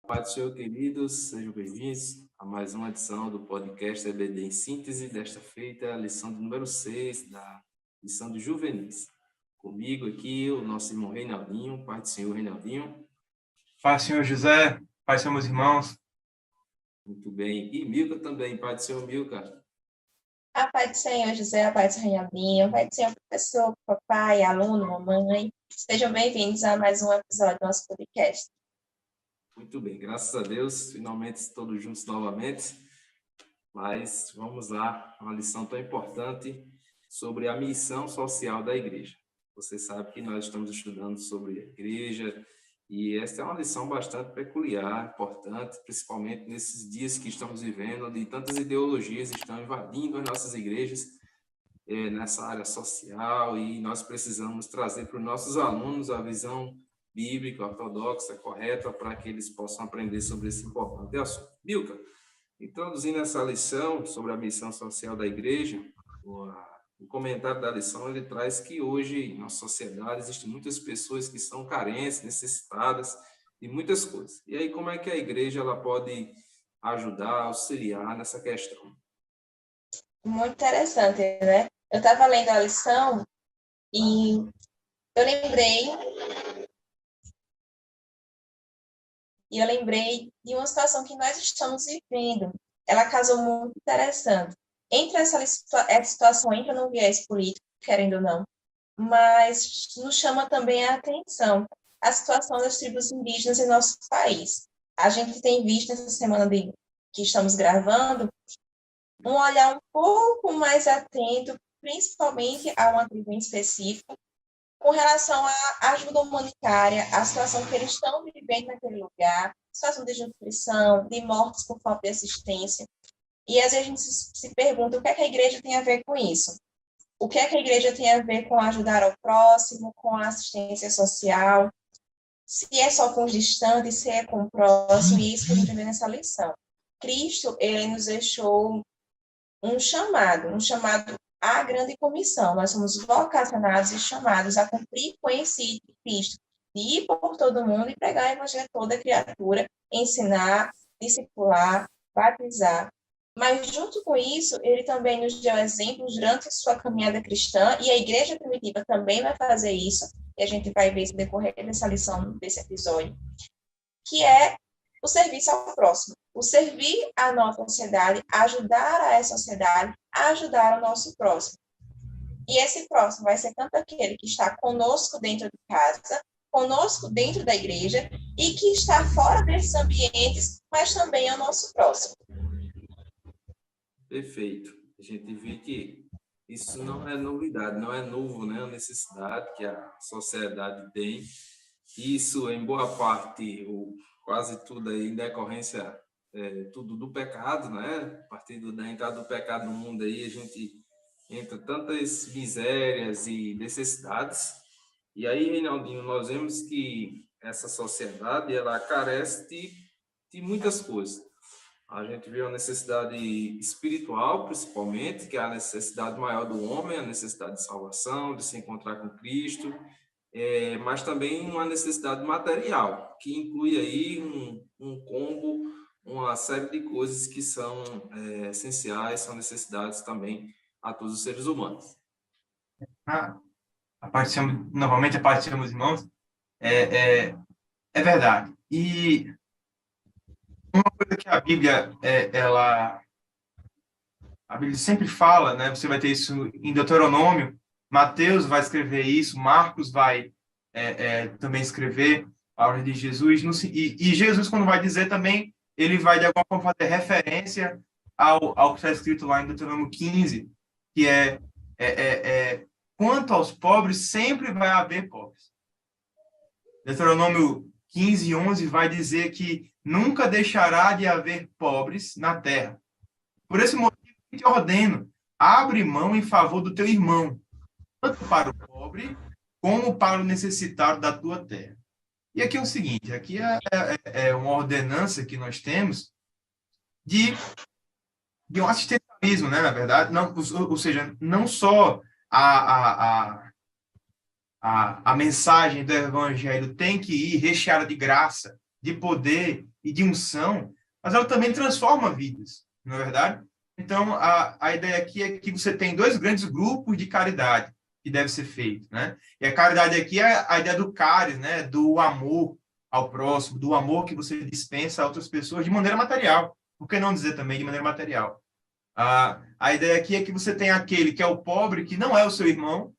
Pai do Senhor, queridos, sejam bem-vindos a mais uma edição do podcast EBD em Síntese. Desta feita, a lição número 6 da lição de Juvenis. Comigo aqui, o nosso irmão Reinaldinho. Pai do Senhor, Reinaldinho. Pai do Senhor José, Pai do Senhor, meus irmãos. Muito bem. E Milka também, Pai do Senhor, Milka. A paz do Senhor José, a paz do Senhor Reinaldinho, a paz do Senhor professor, papai, aluno, mamãe. Sejam bem-vindos a mais um episódio do nosso podcast. Muito bem, graças a Deus, finalmente todos juntos novamente. Mas vamos lá, uma lição tão importante sobre a missão social da igreja. Você sabe que nós estamos estudando sobre a igreja e esta é uma lição bastante peculiar, importante, principalmente nesses dias que estamos vivendo, onde tantas ideologias estão invadindo as nossas igrejas nessa área social, e nós precisamos trazer para os nossos alunos a visão bíblica, ortodoxa, correta, para que eles possam aprender sobre esse importante assunto. Milka, introduzindo essa lição sobre a missão social da igreja, o comentário da lição ele traz que hoje, na sociedade, existem muitas pessoas que são carentes, necessitadas de muitas coisas. E aí, como é que a igreja ela pode ajudar, auxiliar nessa questão? Muito interessante, né? Eu estava lendo a lição e eu lembrei de uma situação que nós estamos vivendo. Ela casou muito interessante. Essa situação entra no viés político, querendo ou não, mas nos chama também a atenção a situação das tribos indígenas em nosso país. A gente tem visto nessa semana que estamos gravando um olhar um pouco mais atento, principalmente a uma tribo em específico, com relação à ajuda humanitária, a situação que eles estão vivendo naquele lugar, situação de desnutrição, de mortes por falta de assistência. E às vezes a gente se pergunta o que é que a igreja tem a ver com isso? O que é que a igreja tem a ver com ajudar ao próximo, com a assistência social? Se é só com os distantes, se é com o próximo, e isso que a gente vê nessa lição. Cristo, ele nos deixou um chamado à grande comissão. Nós somos vocacionados e chamados a cumprir com esse Cristo, de ir por todo mundo e pregar o evangelho a toda criatura, ensinar, discipular, batizar. Mas, junto com isso, ele também nos deu exemplos durante a sua caminhada cristã, e a igreja primitiva também vai fazer isso, e a gente vai ver isso no decorrer dessa lição, desse episódio, que é o serviço ao próximo, o servir à nossa sociedade, ajudar a essa sociedade a ajudar o nosso próximo. E esse próximo vai ser tanto aquele que está conosco dentro de casa, conosco dentro da igreja, e que está fora desses ambientes, mas também é o nosso próximo. Perfeito. A gente vê que isso não é novidade, não é novo, né? A necessidade que a sociedade tem. Isso, em boa parte, ou quase tudo aí, em decorrência tudo do pecado, né? A partir da entrada do pecado no mundo aí, a gente entra tantas misérias e necessidades. E aí, Reinaldinho, nós vemos que essa sociedade, ela carece de muitas coisas. A gente vê a necessidade espiritual, principalmente, que é a necessidade maior do homem, a necessidade de salvação, de se encontrar com Cristo, mas também uma necessidade material, que inclui aí um combo, uma série de coisas que são essenciais, são necessidades também a todos os seres humanos. Novamente, a parte de meus irmãos, é verdade. E uma coisa que a Bíblia, a Bíblia sempre fala, né? Você vai ter isso em Deuteronômio, Mateus vai escrever isso, Marcos vai também escrever a ordem de Jesus, e Jesus, quando vai dizer também, ele vai de alguma forma fazer referência ao que está escrito lá em Deuteronômio 15, que quanto aos pobres, sempre vai haver pobres. Deuteronômio 15, 11 vai dizer que nunca deixará de haver pobres na terra. Por esse motivo, eu te ordeno, abre mão em favor do teu irmão, tanto para o pobre, como para o necessitado da tua terra. E aqui é o seguinte, aqui é uma ordenança que nós temos de um assistencialismo, né, na verdade, não, ou seja, não só a mensagem do evangelho tem que ir recheada de graça, de poder e de unção, mas ela também transforma vidas, não é verdade? Então, a ideia aqui é que você tem dois grandes grupos de caridade que deve ser feito, né? E a caridade aqui é a ideia do caris, né? Do amor ao próximo, do amor que você dispensa a outras pessoas de maneira material. Por que não dizer também de maneira material? A ideia aqui é que você tem aquele que é o pobre, que não é o seu irmão,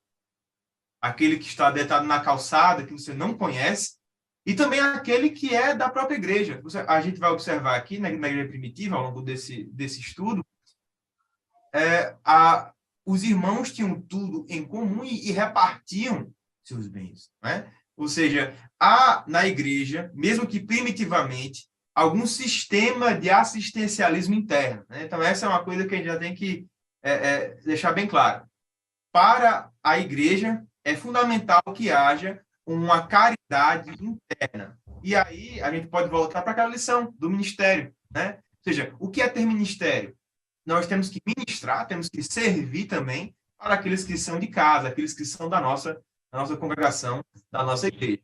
aquele que está deitado na calçada, que você não conhece, e também aquele que é da própria igreja. A gente vai observar aqui, na igreja primitiva, ao longo desse estudo, os irmãos tinham tudo em comum e repartiam seus bens, né? Ou seja, há na igreja, mesmo que primitivamente, algum sistema de assistencialismo interno, né? Então, essa é uma coisa que a gente já tem que deixar bem claro. Para a igreja, é fundamental que haja uma caridade interna. E aí, a gente pode voltar para aquela lição do ministério, né? Ou seja, o que é ter ministério? Nós temos que ministrar, temos que servir também para aqueles que são de casa, aqueles que são da nossa congregação, da nossa igreja.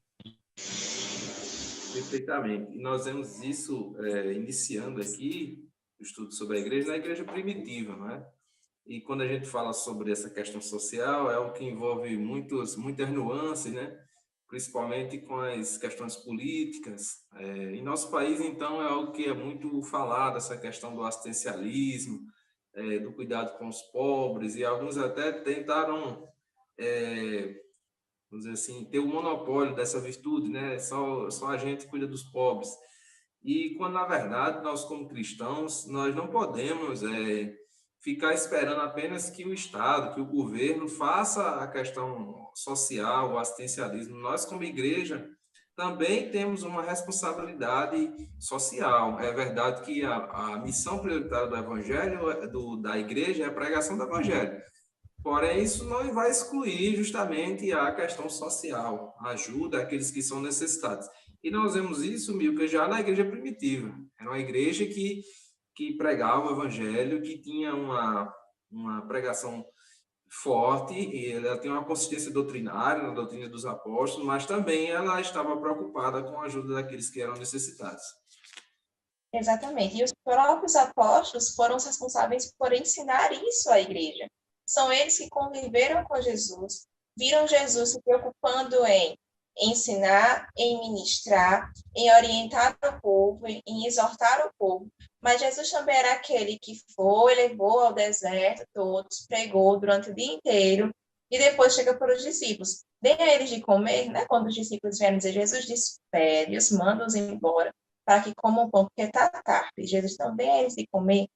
Perfeitamente. E nós vemos isso iniciando aqui, o estudo sobre a igreja, na igreja primitiva, não é? E quando a gente fala sobre essa questão social, é algo que envolve muitas nuances, né? Principalmente com as questões políticas. Em nosso país, então, é algo que é muito falado, essa questão do assistencialismo, do cuidado com os pobres, e alguns até tentaram, vamos dizer assim, ter o monopólio dessa virtude, né? Só a gente cuida dos pobres. E quando, na verdade, nós, como cristãos, nós não podemos ficar esperando apenas que o Estado, que o governo faça a questão social, o assistencialismo. Nós, como igreja, também temos uma responsabilidade social. É verdade que a missão prioritária do evangelho, da igreja, é a pregação do evangelho. Porém, isso não vai excluir justamente a questão social, a ajuda àqueles que são necessitados. E nós vemos isso, Milka, já na igreja primitiva. Era uma igreja que pregava o evangelho, que tinha uma pregação forte, e ela tinha uma consistência doutrinária na doutrina dos apóstolos, mas também ela estava preocupada com a ajuda daqueles que eram necessitados. Exatamente. E os próprios apóstolos foram os responsáveis por ensinar isso à igreja. São eles que conviveram com Jesus, viram Jesus se preocupando em ensinar, em ministrar, em orientar o povo, em exortar o povo. Mas Jesus também era aquele que foi, levou ao deserto todos, pregou durante o dia inteiro, e depois chega para os discípulos. Dê a eles de comer, né? Quando os discípulos vieram dizer, Jesus despede-os, manda-os embora, para que comam pão, porque está tarde. Jesus não dê a eles de comer.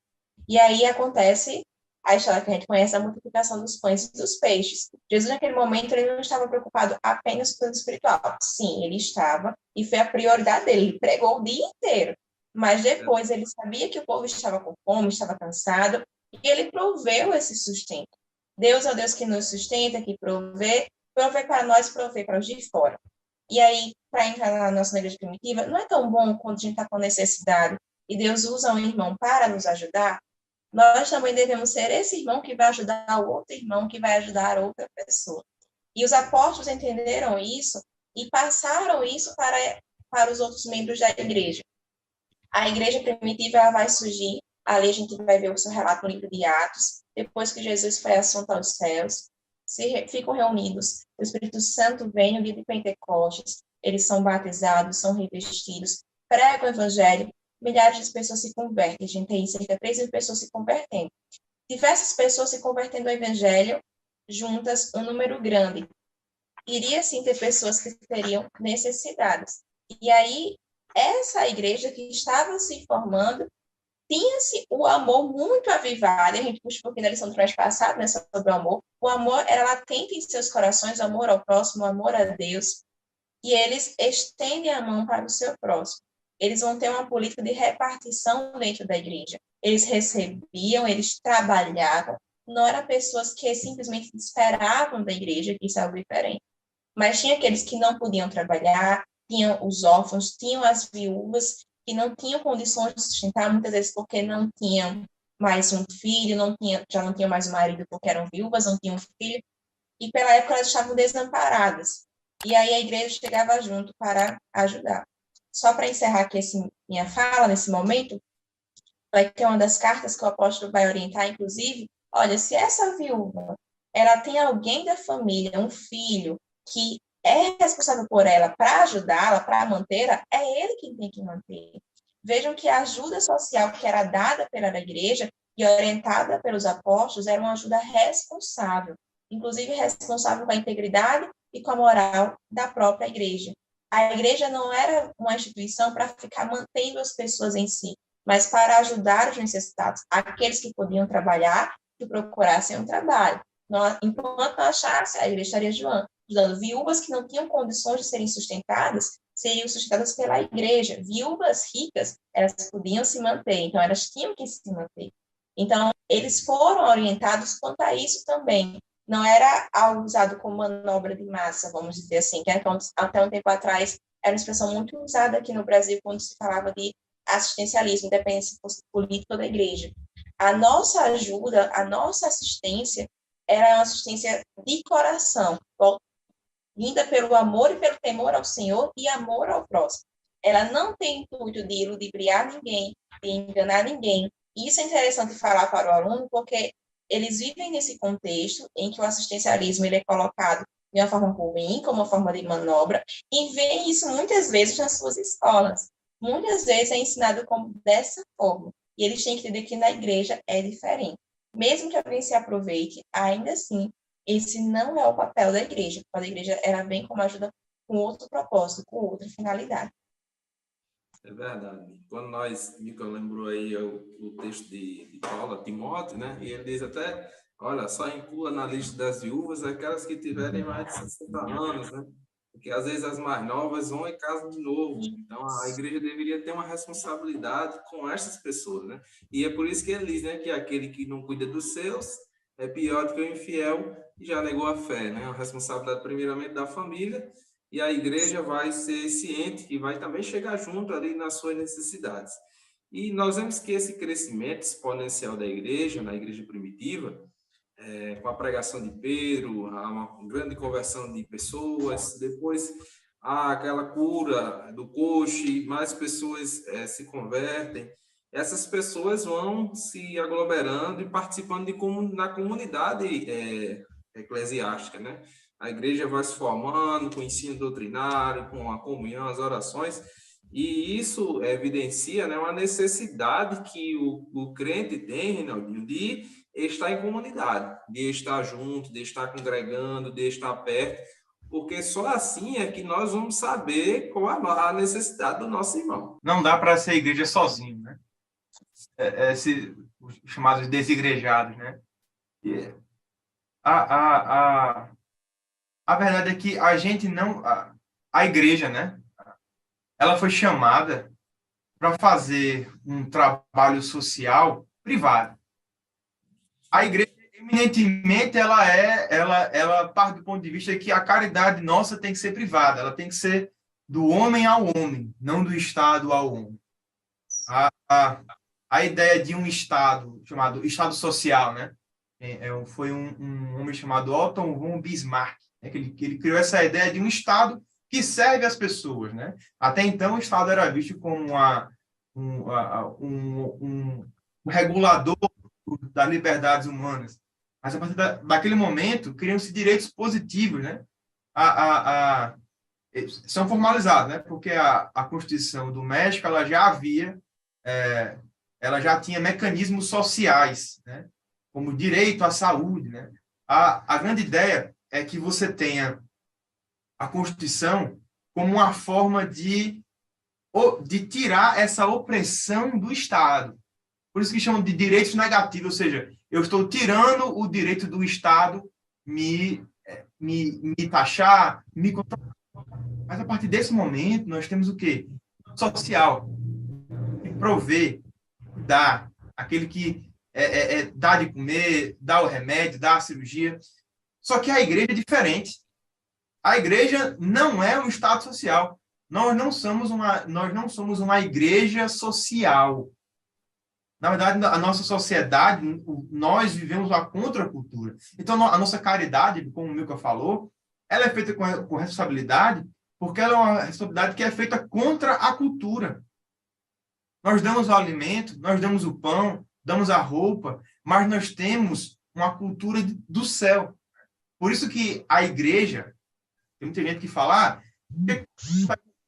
E aí acontece a história que a gente conhece da multiplicação dos pães e dos peixes. Jesus, naquele momento, ele não estava preocupado apenas com o espiritual. Sim, ele estava, e foi a prioridade dele. Ele pregou o dia inteiro. Mas depois ele sabia que o povo estava com fome, estava cansado, e ele proveu esse sustento. Deus é o Deus que nos sustenta, que provê para nós, provê para os de fora. E aí, para entrar na nossa igreja primitiva, não é tão bom quando a gente está com necessidade e Deus usa um irmão para nos ajudar? Nós também devemos ser esse irmão que vai ajudar o outro irmão, que vai ajudar outra pessoa. E os apóstolos entenderam isso e passaram isso para os outros membros da igreja. A igreja primitiva ela vai surgir, ali a gente vai ver o seu relato no livro de Atos, depois que Jesus foi assunto aos céus, ficam reunidos, o Espírito Santo vem no dia de Pentecostes, eles são batizados, são revestidos, pregam o evangelho, milhares de pessoas se convertem. A gente tem cerca de 3 mil pessoas se convertendo. Diversas pessoas se convertendo ao evangelho, juntas, um número grande. Iria, sim, ter pessoas que teriam necessidades. E aí, essa igreja que estava se formando, tinha-se o amor muito avivado. A gente puxa um pouquinho da lição do mês passado, né, sobre o amor. O amor era latente em seus corações, o amor ao próximo, o amor a Deus. E eles estendem a mão para o seu próximo. Eles vão ter uma política de repartição dentro da igreja. Eles recebiam, eles trabalhavam. Não eram pessoas que simplesmente esperavam da igreja, que isso é algo diferente. Mas tinha aqueles que não podiam trabalhar, tinham os órfãos, tinham as viúvas, que não tinham condições de sustentar, muitas vezes porque não tinham mais um filho, já não tinham mais um marido porque eram viúvas, não tinham filho. E pela época elas estavam desamparadas. E aí a igreja chegava junto para ajudar. só para encerrar aqui minha fala nesse momento, vai ter uma das cartas que o apóstolo vai orientar, inclusive, olha, se essa viúva, ela tem alguém da família, um filho, que é responsável por ela para ajudá-la, para mantê-la, é ele quem tem que manter. Vejam que a ajuda social que era dada pela igreja e orientada pelos apóstolos era uma ajuda responsável, inclusive responsável com a integridade e com a moral da própria igreja. A igreja não era uma instituição para ficar mantendo as pessoas em si, mas para ajudar os necessitados, aqueles que podiam trabalhar, que procurassem um trabalho. Enquanto não achasse, a igreja estaria ajudando. Viúvas que não tinham condições de serem sustentadas, seriam sustentadas pela igreja. Viúvas ricas, elas podiam se manter, então elas tinham que se manter. Então, eles foram orientados quanto a isso também. Não era algo usado como manobra de massa, vamos dizer assim, que até um tempo atrás era uma expressão muito usada aqui no Brasil quando se falava de assistencialismo, independência política da igreja. A nossa ajuda, a nossa assistência era uma assistência de coração, vinda pelo amor e pelo temor ao Senhor e amor ao próximo. Ela não tem intuito de ludibriar ninguém, de enganar ninguém. E isso é interessante falar para o aluno, porque eles vivem nesse contexto em que o assistencialismo ele é colocado de uma forma ruim, como uma forma de manobra, e veem isso muitas vezes nas suas escolas. Muitas vezes é ensinado como dessa forma. E eles têm que entender que na igreja é diferente. Mesmo que alguém se aproveite, ainda assim, esse não é o papel da igreja. A igreja ela vem como ajuda com outro propósito, com outra finalidade. É verdade. Quando Mica lembrou aí o texto de Paulo, a Timóteo, né? E ele diz até, olha, só inclua na lista das viúvas aquelas que tiverem mais de 60 anos, né? Porque às vezes as mais novas vão em casa de novo. Então a igreja deveria ter uma responsabilidade com essas pessoas, né? E é por isso que ele diz, né, que aquele que não cuida dos seus é pior do que o infiel e já negou a fé, né? A responsabilidade primeiramente da família, e a igreja vai ser ciente e vai também chegar junto ali nas suas necessidades. E nós vemos que esse crescimento exponencial da igreja, na igreja primitiva, com a pregação de Pedro, uma grande conversão de pessoas, depois aquela cura do coxo, mais pessoas se convertem. Essas pessoas vão se aglomerando e participando na comunidade eclesiástica, né? A igreja vai se formando com o ensino doutrinário, com a comunhão, as orações, e isso evidencia, né, uma necessidade que o crente tem, Reinaldinho, de estar em comunidade, de estar junto, de estar congregando, de estar perto, porque só assim é que nós vamos saber qual a necessidade do nosso irmão. Não dá para ser igreja sozinho, né? Os chamados desigrejados, né? A verdade é que a gente não... A igreja, né? Ela foi chamada para fazer um trabalho social privado. A igreja, eminentemente, ela parte do ponto de vista que a caridade nossa tem que ser privada, ela tem que ser do homem ao homem, não do Estado ao homem. A ideia de um Estado, chamado Estado Social, né? Foi um homem chamado Otto von Bismarck, né? Que ele criou essa ideia de um Estado que serve às pessoas, né? Até então, o Estado era visto como um regulador das liberdades humanas. Mas, a partir daquele momento, criam-se direitos positivos, né? São formalizados, né? Porque a Constituição do México ela já tinha mecanismos sociais, né? Como direito à saúde, né? A grande ideia é que você tenha a Constituição como uma forma de tirar essa opressão do Estado. Por isso que chamam de direitos negativos, ou seja, eu estou tirando o direito do Estado me taxar, me controlar. Mas a partir desse momento, nós temos o quê? Social. Prover, dar, aquele que dá de comer, dá o remédio, dá a cirurgia. Só que a igreja é diferente. A igreja não é um Estado social. Nós não somos uma igreja social. Na verdade, a nossa sociedade, nós vivemos a contracultura. Então, a nossa caridade, como o Milka falou, ela é feita com responsabilidade, porque ela é uma responsabilidade que é feita contra a cultura. Nós damos o alimento, nós damos o pão, damos a roupa, mas nós temos uma cultura do céu. Por isso que a igreja, tem muita gente que fala,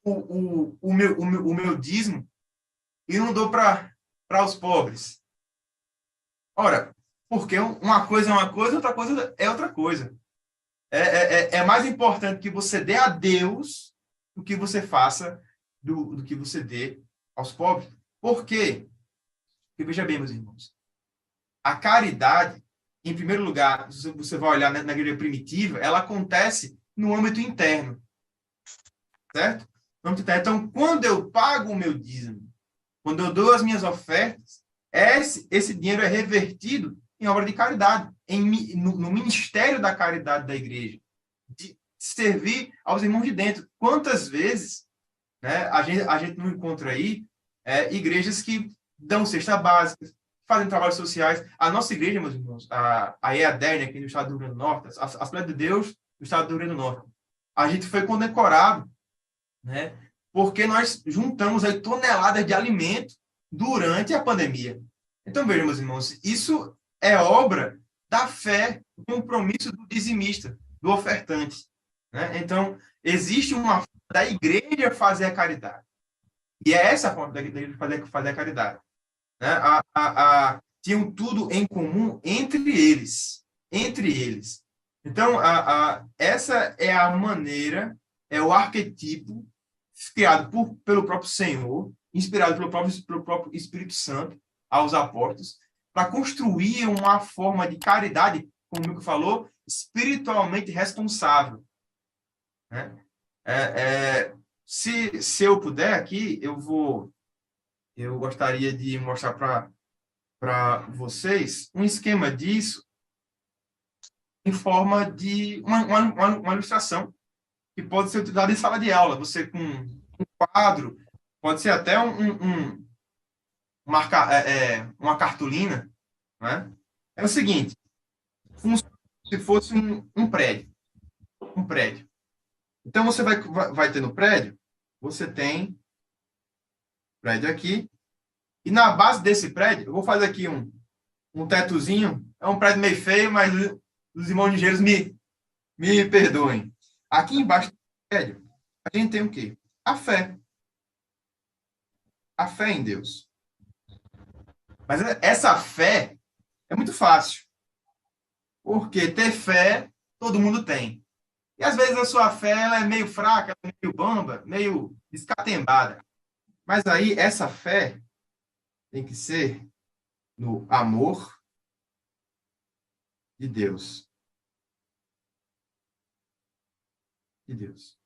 o meu dízimo e não dou para os pobres. Ora, porque uma coisa é uma coisa, outra coisa é outra coisa. É mais importante que você dê a Deus do que você faça do que você dê aos pobres. Por quê? Porque, veja bem, meus irmãos, a caridade, em primeiro lugar, se você vai olhar na igreja primitiva, ela acontece no âmbito interno. Certo? No âmbito interno. Então, quando eu pago o meu dízimo, quando eu dou as minhas ofertas, esse dinheiro é revertido em obra de caridade, no ministério da caridade da igreja, de servir aos irmãos de dentro. Quantas vezes, né, a gente não encontra aí igrejas que dão cesta básica, fazem trabalhos sociais. A nossa igreja, meus irmãos, a EADERN, aqui no estado do Rio Grande do Norte, a Assembleia de Deus do estado do Rio Grande do Norte, a gente foi condecorado, né, porque nós juntamos aí toneladas de alimento durante a pandemia. Então, vejam, meus irmãos, isso é obra da fé, do compromisso do dizimista, do ofertante. Né? Então, existe uma forma da igreja fazer a caridade. E é essa a forma da igreja fazer a caridade. Né? Tinham tudo em comum entre eles. Entre eles. Então, essa é a maneira, é o arquetipo criado pelo próprio Senhor, inspirado pelo próprio Espírito Santo aos apóstolos, para construir uma forma de caridade, como o Mico falou, espiritualmente responsável. Né? Se eu puder aqui, eu gostaria de mostrar para vocês um esquema disso em forma de uma ilustração que pode ser utilizada em sala de aula. Você com um quadro, pode ser até uma cartolina, né? É o seguinte, se fosse um prédio. Um prédio. Então, você vai ter no prédio, você tem prédio aqui, e na base desse prédio, eu vou fazer aqui um tetozinho, é um prédio meio feio, mas os irmãos engenheiros me perdoem. Aqui embaixo do prédio, a gente tem o quê? A fé. A fé em Deus. Mas essa fé é muito fácil. Porque ter fé, todo mundo tem. E às vezes a sua fé ela é meio fraca, meio bamba, meio descatembada. Mas aí essa fé tem que ser no amor de Deus. De Deus.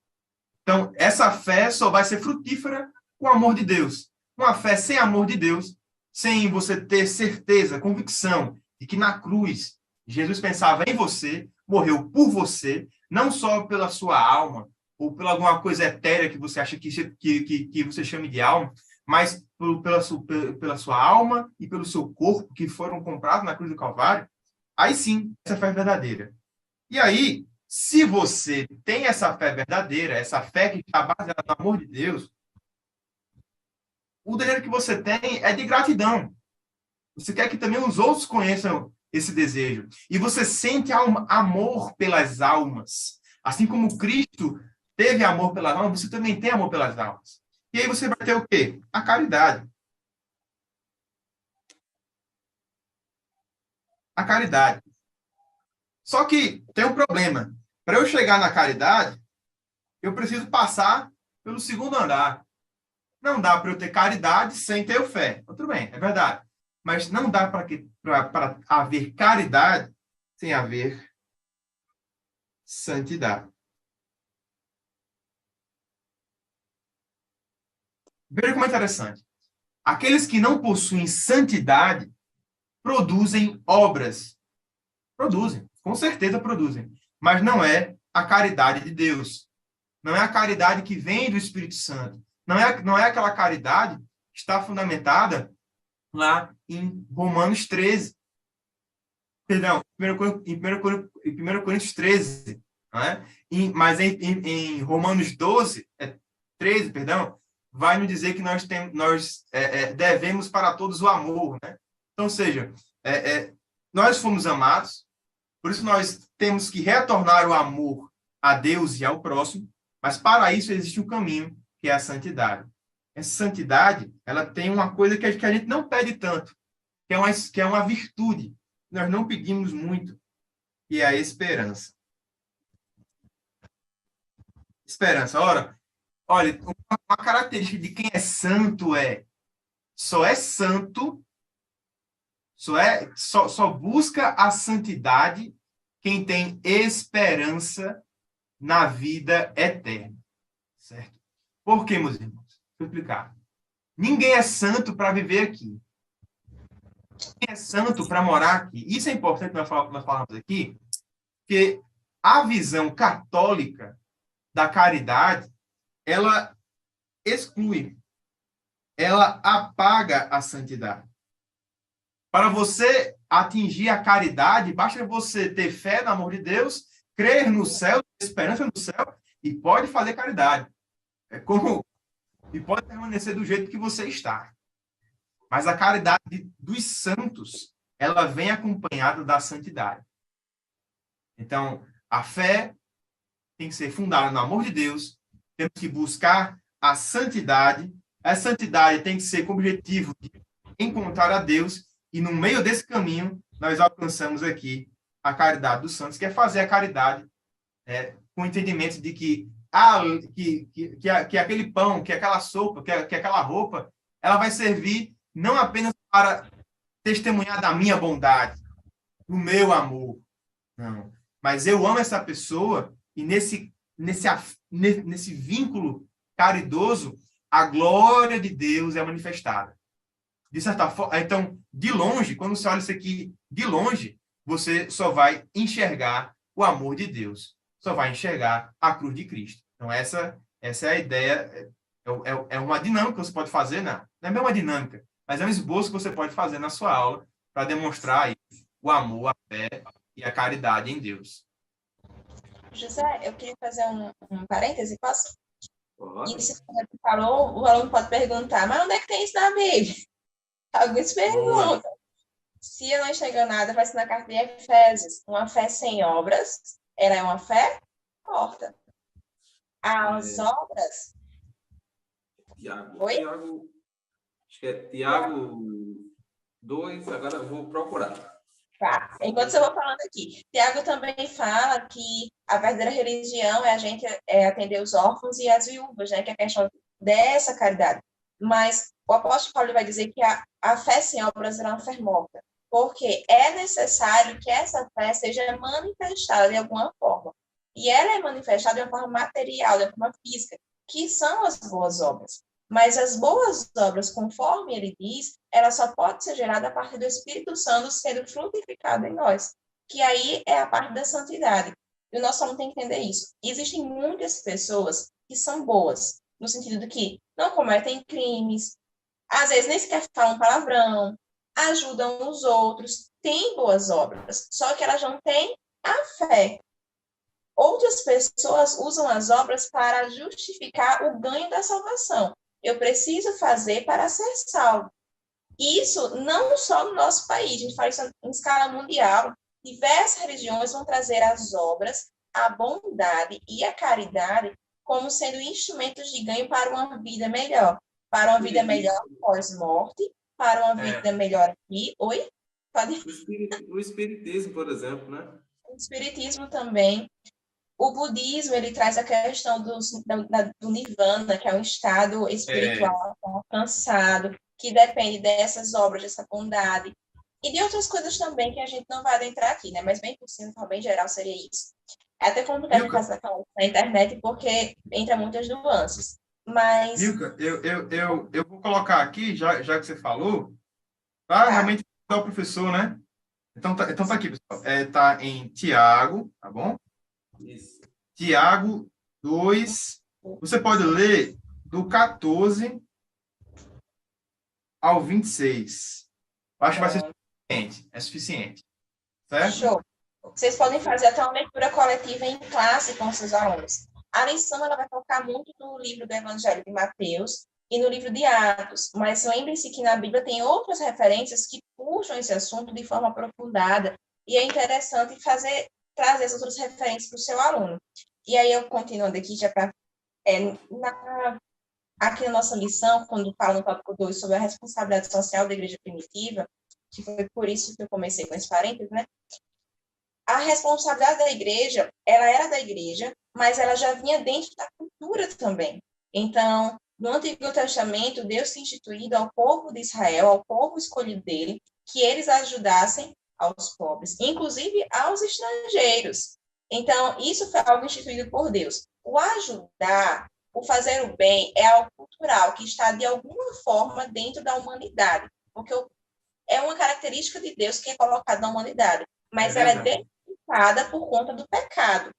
Então, essa fé só vai ser frutífera com o amor de Deus. Uma fé sem amor de Deus, sem você ter certeza, convicção de que na cruz Jesus pensava em você, morreu por você, não só pela sua alma, ou pela alguma coisa etérea que você acha que você chame de alma, mas pela sua alma e pelo seu corpo, que foram comprados na cruz do Calvário. Aí sim, essa fé é verdadeira. E aí, se você tem essa fé verdadeira, essa fé que está baseada no amor de Deus, o desejo que você tem é de gratidão. Você quer que também os outros conheçam esse desejo. E você sente amor pelas almas. Assim como Cristo teve amor pelas almas, você também tem amor pelas almas. E aí você vai ter o quê? A caridade. A caridade. Só que tem um problema. Para eu chegar na caridade, eu preciso passar pelo segundo andar. Não dá para eu ter caridade sem ter fé. Tudo bem, é verdade. Mas não dá para haver caridade sem haver santidade. Veja como é interessante. Aqueles que não possuem santidade produzem obras. Produzem, com certeza produzem. Mas não é a caridade de Deus. Não é a caridade que vem do Espírito Santo. Não é aquela caridade que está fundamentada lá em Romanos 13. Perdão, em 1 Coríntios 13. não é? Mas em Romanos 12, 13, perdão, vai nos dizer que nós devemos para todos o amor, né? Então, ou seja, nós fomos amados, por isso nós temos que retornar o amor a Deus e ao próximo, mas para isso existe um caminho, que é a santidade. Essa santidade, ela tem uma coisa que a gente não pede tanto, que é uma virtude. Nós não pedimos muito, que é a esperança. Esperança. Ora, olha, uma característica de quem é santo só é santo, só busca a santidade quem tem esperança na vida eterna. Certo? Por quê, meus irmãos? Vou explicar. Ninguém é santo para viver aqui. Ninguém é santo para morar aqui. Isso é importante nós falamos aqui, porque a visão católica da caridade, ela exclui, ela apaga a santidade. Para você atingir a caridade, basta você ter fé no amor de Deus, crer no céu, ter esperança no céu, e pode fazer caridade. E pode permanecer do jeito que você está. Mas a caridade dos santos, ela vem acompanhada da santidade. Então, a fé tem que ser fundada no amor de Deus, temos que buscar a santidade. A santidade tem que ser com o objetivo de encontrar a Deus, e no meio desse caminho, nós alcançamos aqui a caridade dos santos, que é fazer a caridade com o entendimento de que aquele pão, que aquela sopa, que aquela roupa, ela vai servir não apenas para testemunhar da minha bondade, do meu amor, não. Mas eu amo essa pessoa e nesse vínculo caridoso, a glória de Deus é manifestada. De certa forma, então, de longe, quando você olha isso aqui, de longe, você só vai enxergar o amor de Deus, só vai enxergar a cruz de Cristo. Então, essa é a ideia, é uma dinâmica que você pode fazer, não é bem uma dinâmica, mas é um esboço que você pode fazer na sua aula para demonstrar aí o amor, a fé e a caridade em Deus. José, eu queria fazer um parêntese, posso? Pode. Isso que você falou, o aluno pode perguntar, mas onde é que tem isso na Bíblia? Alguns perguntam. Se eu não enxergo nada, vai ser na carta de Efésios. Uma fé sem obras, ela é uma fé morta. As obras... Tiago. Oi? Acho que é Tiago 2, agora eu vou procurar. Tá. Enquanto eu vou falando aqui, Tiago também fala que a verdadeira religião é a gente atender os órfãos e as viúvas, né? Que é a questão dessa caridade. Mas o apóstolo Paulo vai dizer que a fé sem obras é uma fé morta, porque é necessário que essa fé seja manifestada de alguma forma. E ela é manifestada de uma forma material, de uma forma física, que são as boas obras. Mas as boas obras, conforme ele diz, ela só pode ser gerada a partir do Espírito Santo sendo frutificado em nós, que aí é a parte da santidade. E o nosso aluno tem que entender isso. Existem muitas pessoas que são boas, no sentido de que não cometem crimes, às vezes nem sequer falam palavrão, ajudam os outros, têm boas obras, só que elas não têm a fé. Outras pessoas usam as obras para justificar o ganho da salvação. Eu preciso fazer para ser salvo. Isso não só no nosso país, a gente fala isso em escala mundial. Diversas religiões vão trazer as obras, a bondade e a caridade como sendo instrumentos de ganho para uma vida melhor. Para uma vida melhor pós-morte, para uma vida melhor aqui. Oi? Pode? O espiritismo, por exemplo, né? O espiritismo também. O budismo, ele traz a questão do nirvana, que é um estado espiritual alcançado, que depende dessas obras, dessa bondade, e de outras coisas também que a gente não vai adentrar aqui, né? Mas bem por cima, bem geral, seria isso. É até complicado fazer na internet, porque entra muitas nuances. Mas... Milka, eu vou colocar aqui, já que você falou, para realmente o professor, né? Então tá aqui, pessoal. Tá em Tiago, tá bom? Isso. Tiago 2, você pode ler do 14 ao 26. Acho que vai ser suficiente. É suficiente. Certo? Show. Vocês podem fazer até uma leitura coletiva em classe com seus alunos. A lição ela vai focar muito no livro do Evangelho de Mateus e no livro de Atos, mas lembre-se que na Bíblia tem outras referências que puxam esse assunto de forma aprofundada, e é interessante trazer essas outras referências para o seu aluno. E aí eu continuando aqui, já para aqui na nossa lição, quando fala no tópico 2 sobre a responsabilidade social da igreja primitiva, que foi por isso que eu comecei com esse parênteses, né? A responsabilidade da igreja, ela era da igreja, mas ela já vinha dentro da cultura também. Então, no Antigo Testamento, Deus tinha instituído ao povo de Israel, ao povo escolhido dele, que eles ajudassem aos pobres, inclusive aos estrangeiros. Então, isso foi algo instituído por Deus. O ajudar, o fazer o bem, é algo cultural, que está, de alguma forma, dentro da humanidade, porque é uma característica de Deus que é colocada na humanidade, mas ela é deificada por conta do pecado.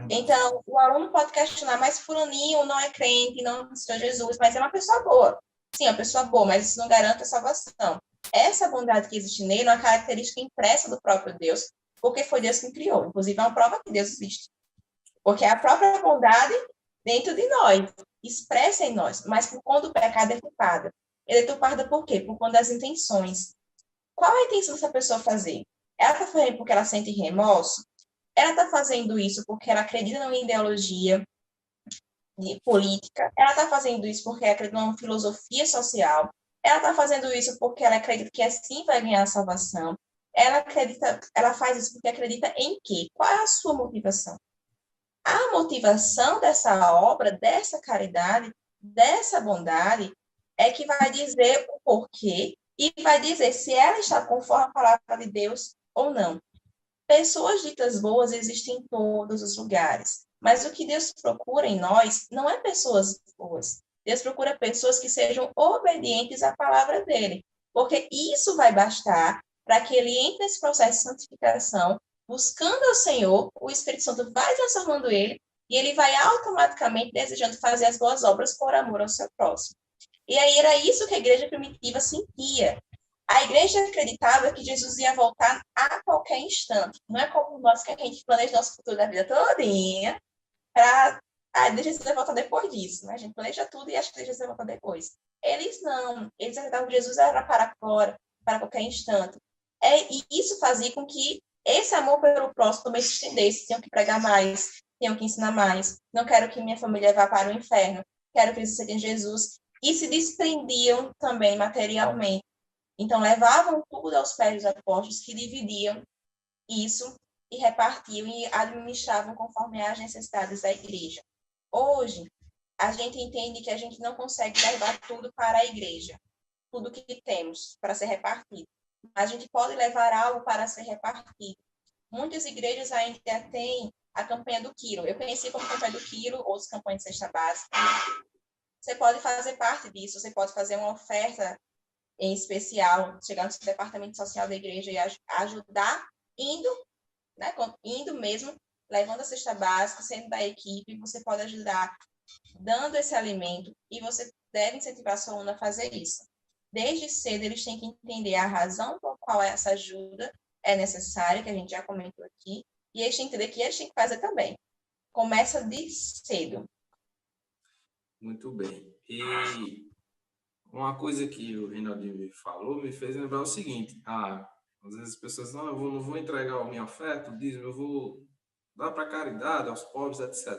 Então, o aluno pode questionar, mas fulaninho não é crente, não é Jesus, mas é uma pessoa boa. Sim, é uma pessoa boa, mas isso não garante a salvação. Essa bondade que existe nele é uma característica impressa do próprio Deus, porque foi Deus que criou. Inclusive, é uma prova que Deus existe. Porque é a própria bondade dentro de nós, expressa em nós, mas por conta do pecado é culpada. Ele é culpada por quê? Por conta das intenções. Qual a intenção dessa pessoa fazer? Ela está fazendo porque ela sente remorso? Ela está fazendo isso porque ela acredita numa ideologia política? Ela está fazendo isso porque ela acredita numa filosofia social? Ela está fazendo isso porque ela acredita que assim vai ganhar a salvação? Ela faz isso porque acredita em quê? Qual é a sua motivação? A motivação dessa obra, dessa caridade, dessa bondade, é que vai dizer o porquê e vai dizer se ela está conforme a palavra de Deus ou não. Pessoas ditas boas existem em todos os lugares, mas o que Deus procura em nós não é pessoas boas. Deus procura pessoas que sejam obedientes à palavra dele, porque isso vai bastar para que ele entre nesse processo de santificação, buscando ao Senhor, o Espírito Santo vai transformando ele e ele vai automaticamente desejando fazer as boas obras por amor ao seu próximo. E aí era isso que a igreja primitiva sentia. A igreja acreditava que Jesus ia voltar a qualquer instante. Não é como nós que a gente planeja nosso futuro da vida todinha para deixa Jesus vai voltar depois disso. Né? A gente planeja tudo e acha que Jesus vai voltar depois. Eles não. Eles acreditavam que Jesus era para agora, para qualquer instante. E isso fazia com que esse amor pelo próximo também se estendesse. Tinham que pregar mais, tinham que ensinar mais. Não quero que minha família vá para o inferno. Quero que eles aceitem Jesus. E se desprendiam também materialmente. Então, levavam tudo aos pés dos apóstolos, que dividiam isso e repartiam e administravam conforme as necessidades da igreja. Hoje, a gente entende que a gente não consegue levar tudo para a igreja, tudo que temos para ser repartido. A gente pode levar algo para ser repartido. Muitas igrejas ainda têm a campanha do quilo. Eu conheci como campanha do quilo, outras campanhas de cesta básica. Você pode fazer parte disso, você pode fazer uma oferta em especial, chegar no departamento social da igreja e ajudar, indo mesmo, levando a cesta básica, sendo da equipe, você pode ajudar dando esse alimento e você deve incentivar a sua aluna a fazer isso. Desde cedo, eles têm que entender a razão por qual essa ajuda é necessária, que a gente já comentou aqui, e eles têm que entender que eles têm que fazer também. Começa de cedo. Muito bem. E uma coisa que o Reinaldinho me falou me fez lembrar o seguinte: às vezes as pessoas não vou entregar a minha oferta, dizem, eu vou dar para caridade, aos pobres, etc.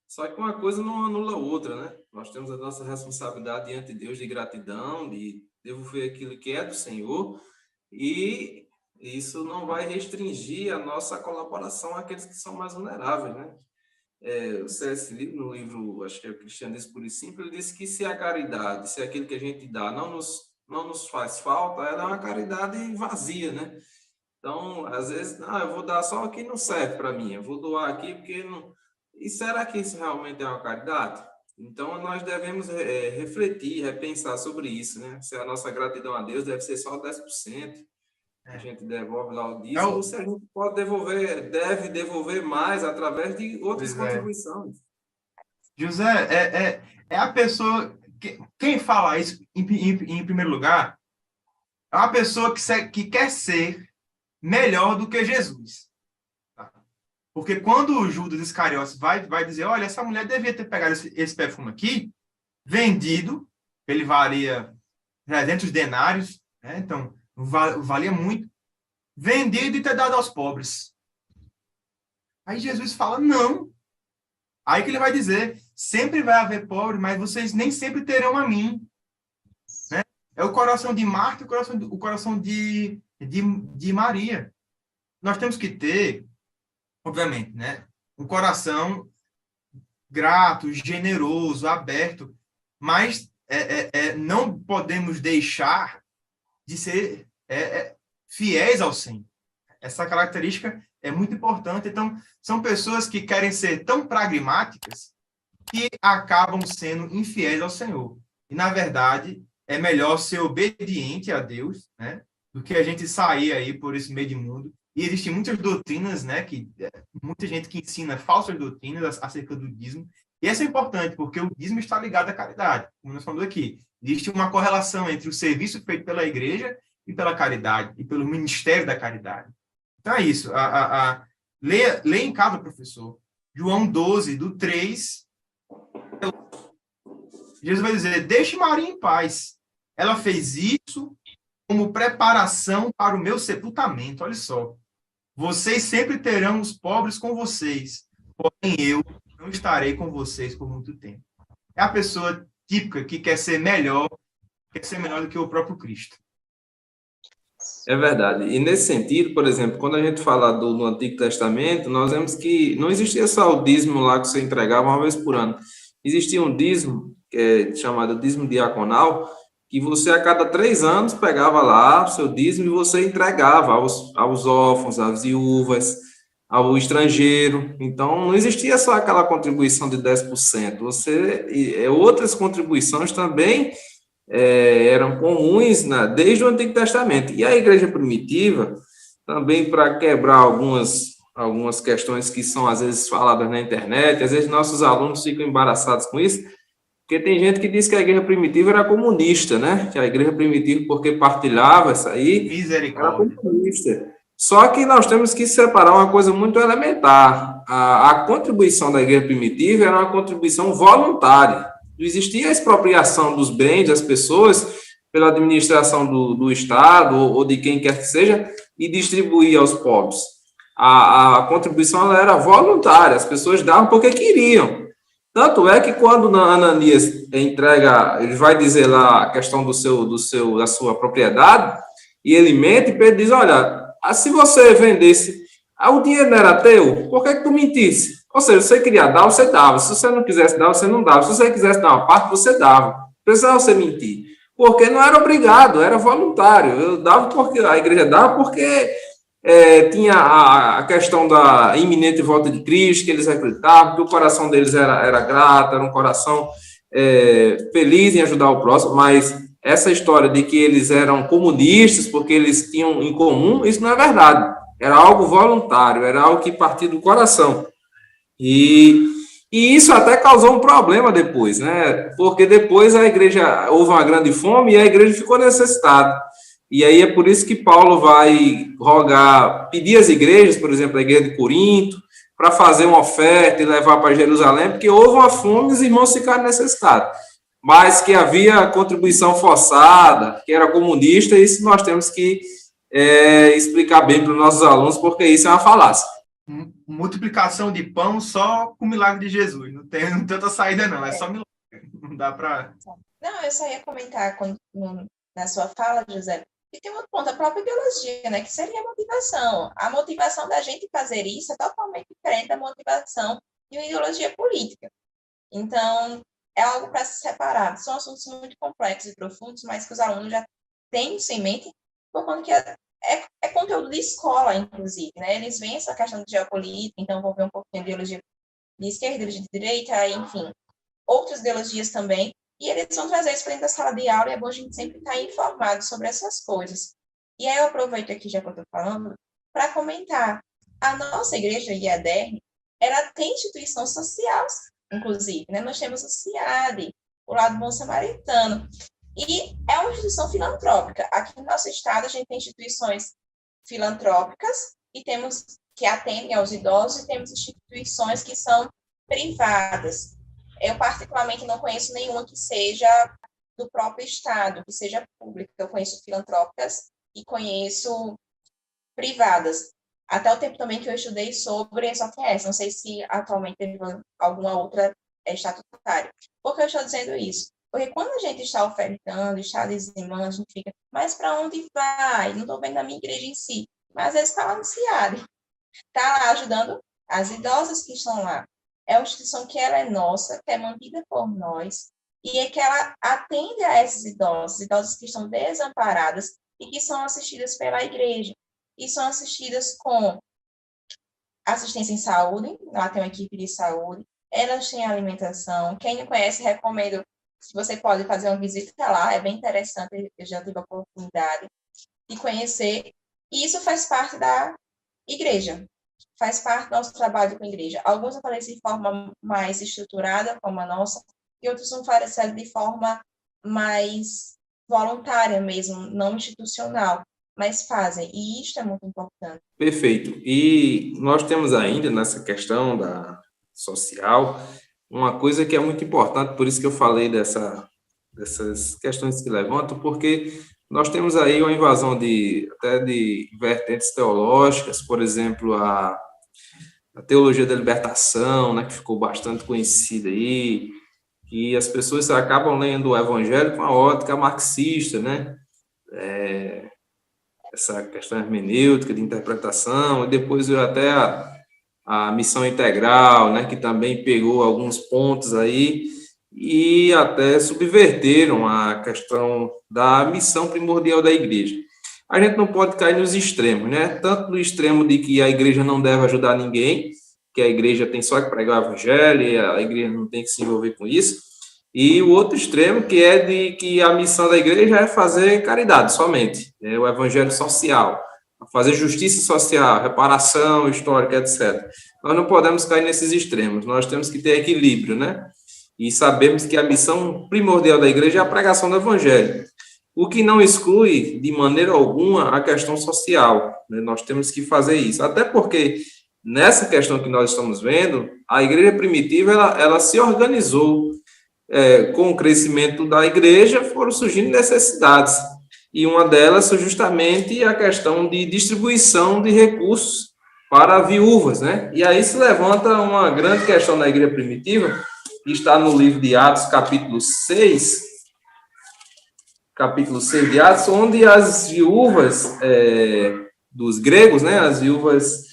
Só que uma coisa não anula a outra, né? Nós temos a nossa responsabilidade diante de Deus de gratidão, de devolver aquilo que é do Senhor, e isso não vai restringir a nossa colaboração àqueles que são mais vulneráveis, né? O C.S. Lewis, no livro, acho que é o Cristianismo Puro e Simples, ele disse que se a caridade, se aquilo que a gente dá não nos faz falta, ela é uma caridade vazia, né? Então, às vezes, eu vou dar só o que não serve para mim, eu vou doar aqui porque não... E será que isso realmente é uma caridade? Então, nós devemos refletir, repensar sobre isso, né? Se a nossa gratidão a Deus deve ser só 10%, a gente devolve lá o dízimo, ou se a gente deve devolver mais através de outras contribuições. José, é a pessoa... Quem fala isso, em primeiro lugar, é uma pessoa que quer ser melhor do que Jesus. Porque quando o Judas Iscariotes vai dizer, olha, essa mulher devia ter pegado esse perfume aqui, vendido, ele valia 300 denários, né? Então, valia muito, vendido e ter dado aos pobres. Aí Jesus fala, não. Aí que ele vai dizer, sempre vai haver pobre, mas vocês nem sempre terão a mim. Né? É o coração de Marta e o coração de Maria. Nós temos que ter, obviamente, né, um coração grato, generoso, aberto, mas não podemos deixar de ser fiéis ao Senhor. Essa característica é muito importante. Então, são pessoas que querem ser tão pragmáticas que acabam sendo infiéis ao Senhor. E, na verdade, é melhor ser obediente a Deus, né, do que a gente sair aí por esse meio de mundo. E existem muitas doutrinas, né, muita gente que ensina falsas doutrinas acerca do dízimo. E isso é importante, porque o dízimo está ligado à caridade, como nós falamos aqui. Existe uma correlação entre o serviço feito pela igreja e pela caridade, e pelo ministério da caridade. Então é isso. Leia em casa, professor. João 12, do 3. Jesus vai dizer, deixe Maria em paz. Ela fez isso como preparação para o meu sepultamento. Olha só. Vocês sempre terão os pobres com vocês, porém eu não estarei com vocês por muito tempo. É a pessoa típica que quer ser melhor do que o próprio Cristo. É verdade. E nesse sentido, por exemplo, quando a gente fala do Antigo Testamento, nós vemos que não existia só o dízimo lá que você entregava uma vez por ano. Existia um dízimo, chamado dízimo diaconal, que você a cada 3 anos pegava lá o seu dízimo e você entregava aos órfãos, às viúvas, ao estrangeiro. Então, não existia só aquela contribuição de 10%. Outras contribuições também eram comuns desde o Antigo Testamento. E a igreja primitiva, também para quebrar algumas questões que são, às vezes, faladas na internet, às vezes nossos alunos ficam embaraçados com isso, porque tem gente que diz que a igreja primitiva era comunista, né? Que a igreja primitiva, porque partilhava isso aí, era comunista. Só que nós temos que separar uma coisa muito elementar. A contribuição da igreja primitiva era uma contribuição voluntária. Não existia a expropriação dos bens das pessoas pela administração do Estado ou de quem quer que seja e distribuir aos pobres. A contribuição ela era voluntária, as pessoas davam porque queriam. Tanto é que quando Ananias entrega, ele vai dizer lá a questão da sua propriedade, e ele mente, e Pedro diz, olha, se você vendesse, o dinheiro não era teu, por que tu mentisse? Ou seja, se você queria dar, você dava. Se você não quisesse dar, você não dava. Se você quisesse dar uma parte, você dava. Não precisava você mentir. Porque não era obrigado, era voluntário. Eu dava porque a igreja dava porque tinha a questão da iminente volta de Cristo, que eles acreditavam, que o coração deles era grato, era um coração feliz em ajudar o próximo, mas essa história de que eles eram comunistas porque eles tinham em comum, isso não é verdade. Era algo voluntário, era algo que partia do coração. E isso até causou um problema depois, né? Porque depois houve uma grande fome e a igreja ficou necessitada. E aí é por isso que Paulo vai pedir às igrejas, por exemplo, a igreja de Corinto, para fazer uma oferta e levar para Jerusalém, porque houve uma fome e os irmãos ficaram necessitados. Mas que havia contribuição forçada, que era comunista, isso nós temos que explicar bem para os nossos alunos, porque isso é uma falácia. Multiplicação de pão só com o milagre de Jesus. Não tem tanta saída, não. É só milagre. Não dá para... Não, eu só ia comentar na sua fala, José, que tem outro ponto, a própria ideologia, né? Que seria a motivação. A motivação da gente fazer isso é totalmente diferente da motivação de uma ideologia política. Então, é algo para se separar. São assuntos muito complexos e profundos, mas que os alunos já têm isso em mente, por conta que é conteúdo de escola, inclusive, né? Eles veem essa questão de geopolítica, então vão ver um pouquinho de ideologia de esquerda, ideologia de direita, enfim, outras ideologias também, e eles vão trazer isso para dentro da sala de aula, e é bom a gente sempre estar informado sobre essas coisas. E aí eu aproveito aqui, já que eu estou falando, para comentar. A nossa igreja, IADERN, ela tem instituição social, inclusive, né? Nós temos o CIAD, o Lado Bom Samaritano, e é uma instituição filantrópica. Aqui no nosso estado, a gente tem instituições filantrópicas e temos que atendem aos idosos e temos instituições que são privadas. Eu, particularmente, não conheço nenhuma que seja do próprio Estado, que seja pública. Eu conheço filantrópicas e conheço privadas. Até o tempo também que eu estudei sobre, só tem essa. Não sei se atualmente teve alguma outra estatutária. Por que eu estou dizendo isso? Porque quando a gente está ofertando, está dizimando, a gente fica, mas para onde vai? Não estou vendo a minha igreja em si. Mas às vezes está lá no CIAD. Está lá ajudando as idosas que estão lá. É uma instituição que ela é nossa, que é mantida por nós, e é que ela atende a esses idosas que estão desamparadas e que são assistidas pela igreja. E são assistidas com assistência em saúde, lá tem uma equipe de saúde, elas têm alimentação. Quem não conhece, recomendo, se você pode fazer uma visita lá, é bem interessante, eu já tive a oportunidade de conhecer. E isso faz parte da igreja, faz parte do nosso trabalho com a igreja. Alguns aparecem de forma mais estruturada, como a nossa, e outros vão aparecer de forma mais voluntária mesmo, não institucional, mas fazem, e isto é muito importante. Perfeito. E nós temos ainda nessa questão da social uma coisa que é muito importante, por isso que eu falei dessas questões que levantam, porque nós temos aí uma invasão até de vertentes teológicas, por exemplo, a teologia da libertação, né, que ficou bastante conhecida aí, e as pessoas acabam lendo o evangelho com a ótica marxista, né? Essa questão hermenêutica de interpretação, e depois veio até a missão integral, né, que também pegou alguns pontos aí e até subverteram a questão da missão primordial da igreja. A gente não pode cair nos extremos, né? Tanto no extremo de que a igreja não deve ajudar ninguém, que a igreja tem só que pregar o evangelho e a igreja não tem que se envolver com isso, e o outro extremo, que é de que a missão da igreja é fazer caridade somente, é o evangelho social, fazer justiça social, reparação histórica, etc. Nós não podemos cair nesses extremos, nós temos que ter equilíbrio, né? E sabemos que a missão primordial da igreja é a pregação do evangelho, o que não exclui, de maneira alguma, a questão social, né? Nós temos que fazer isso, até porque, nessa questão que nós estamos vendo, a igreja primitiva, ela se organizou, com o crescimento da igreja, foram surgindo necessidades. E uma delas foi justamente a questão de distribuição de recursos para viúvas, né? E aí se levanta uma grande questão na igreja primitiva, que está no livro de Atos, capítulo 6 de Atos, onde as viúvas dos gregos, né, as viúvas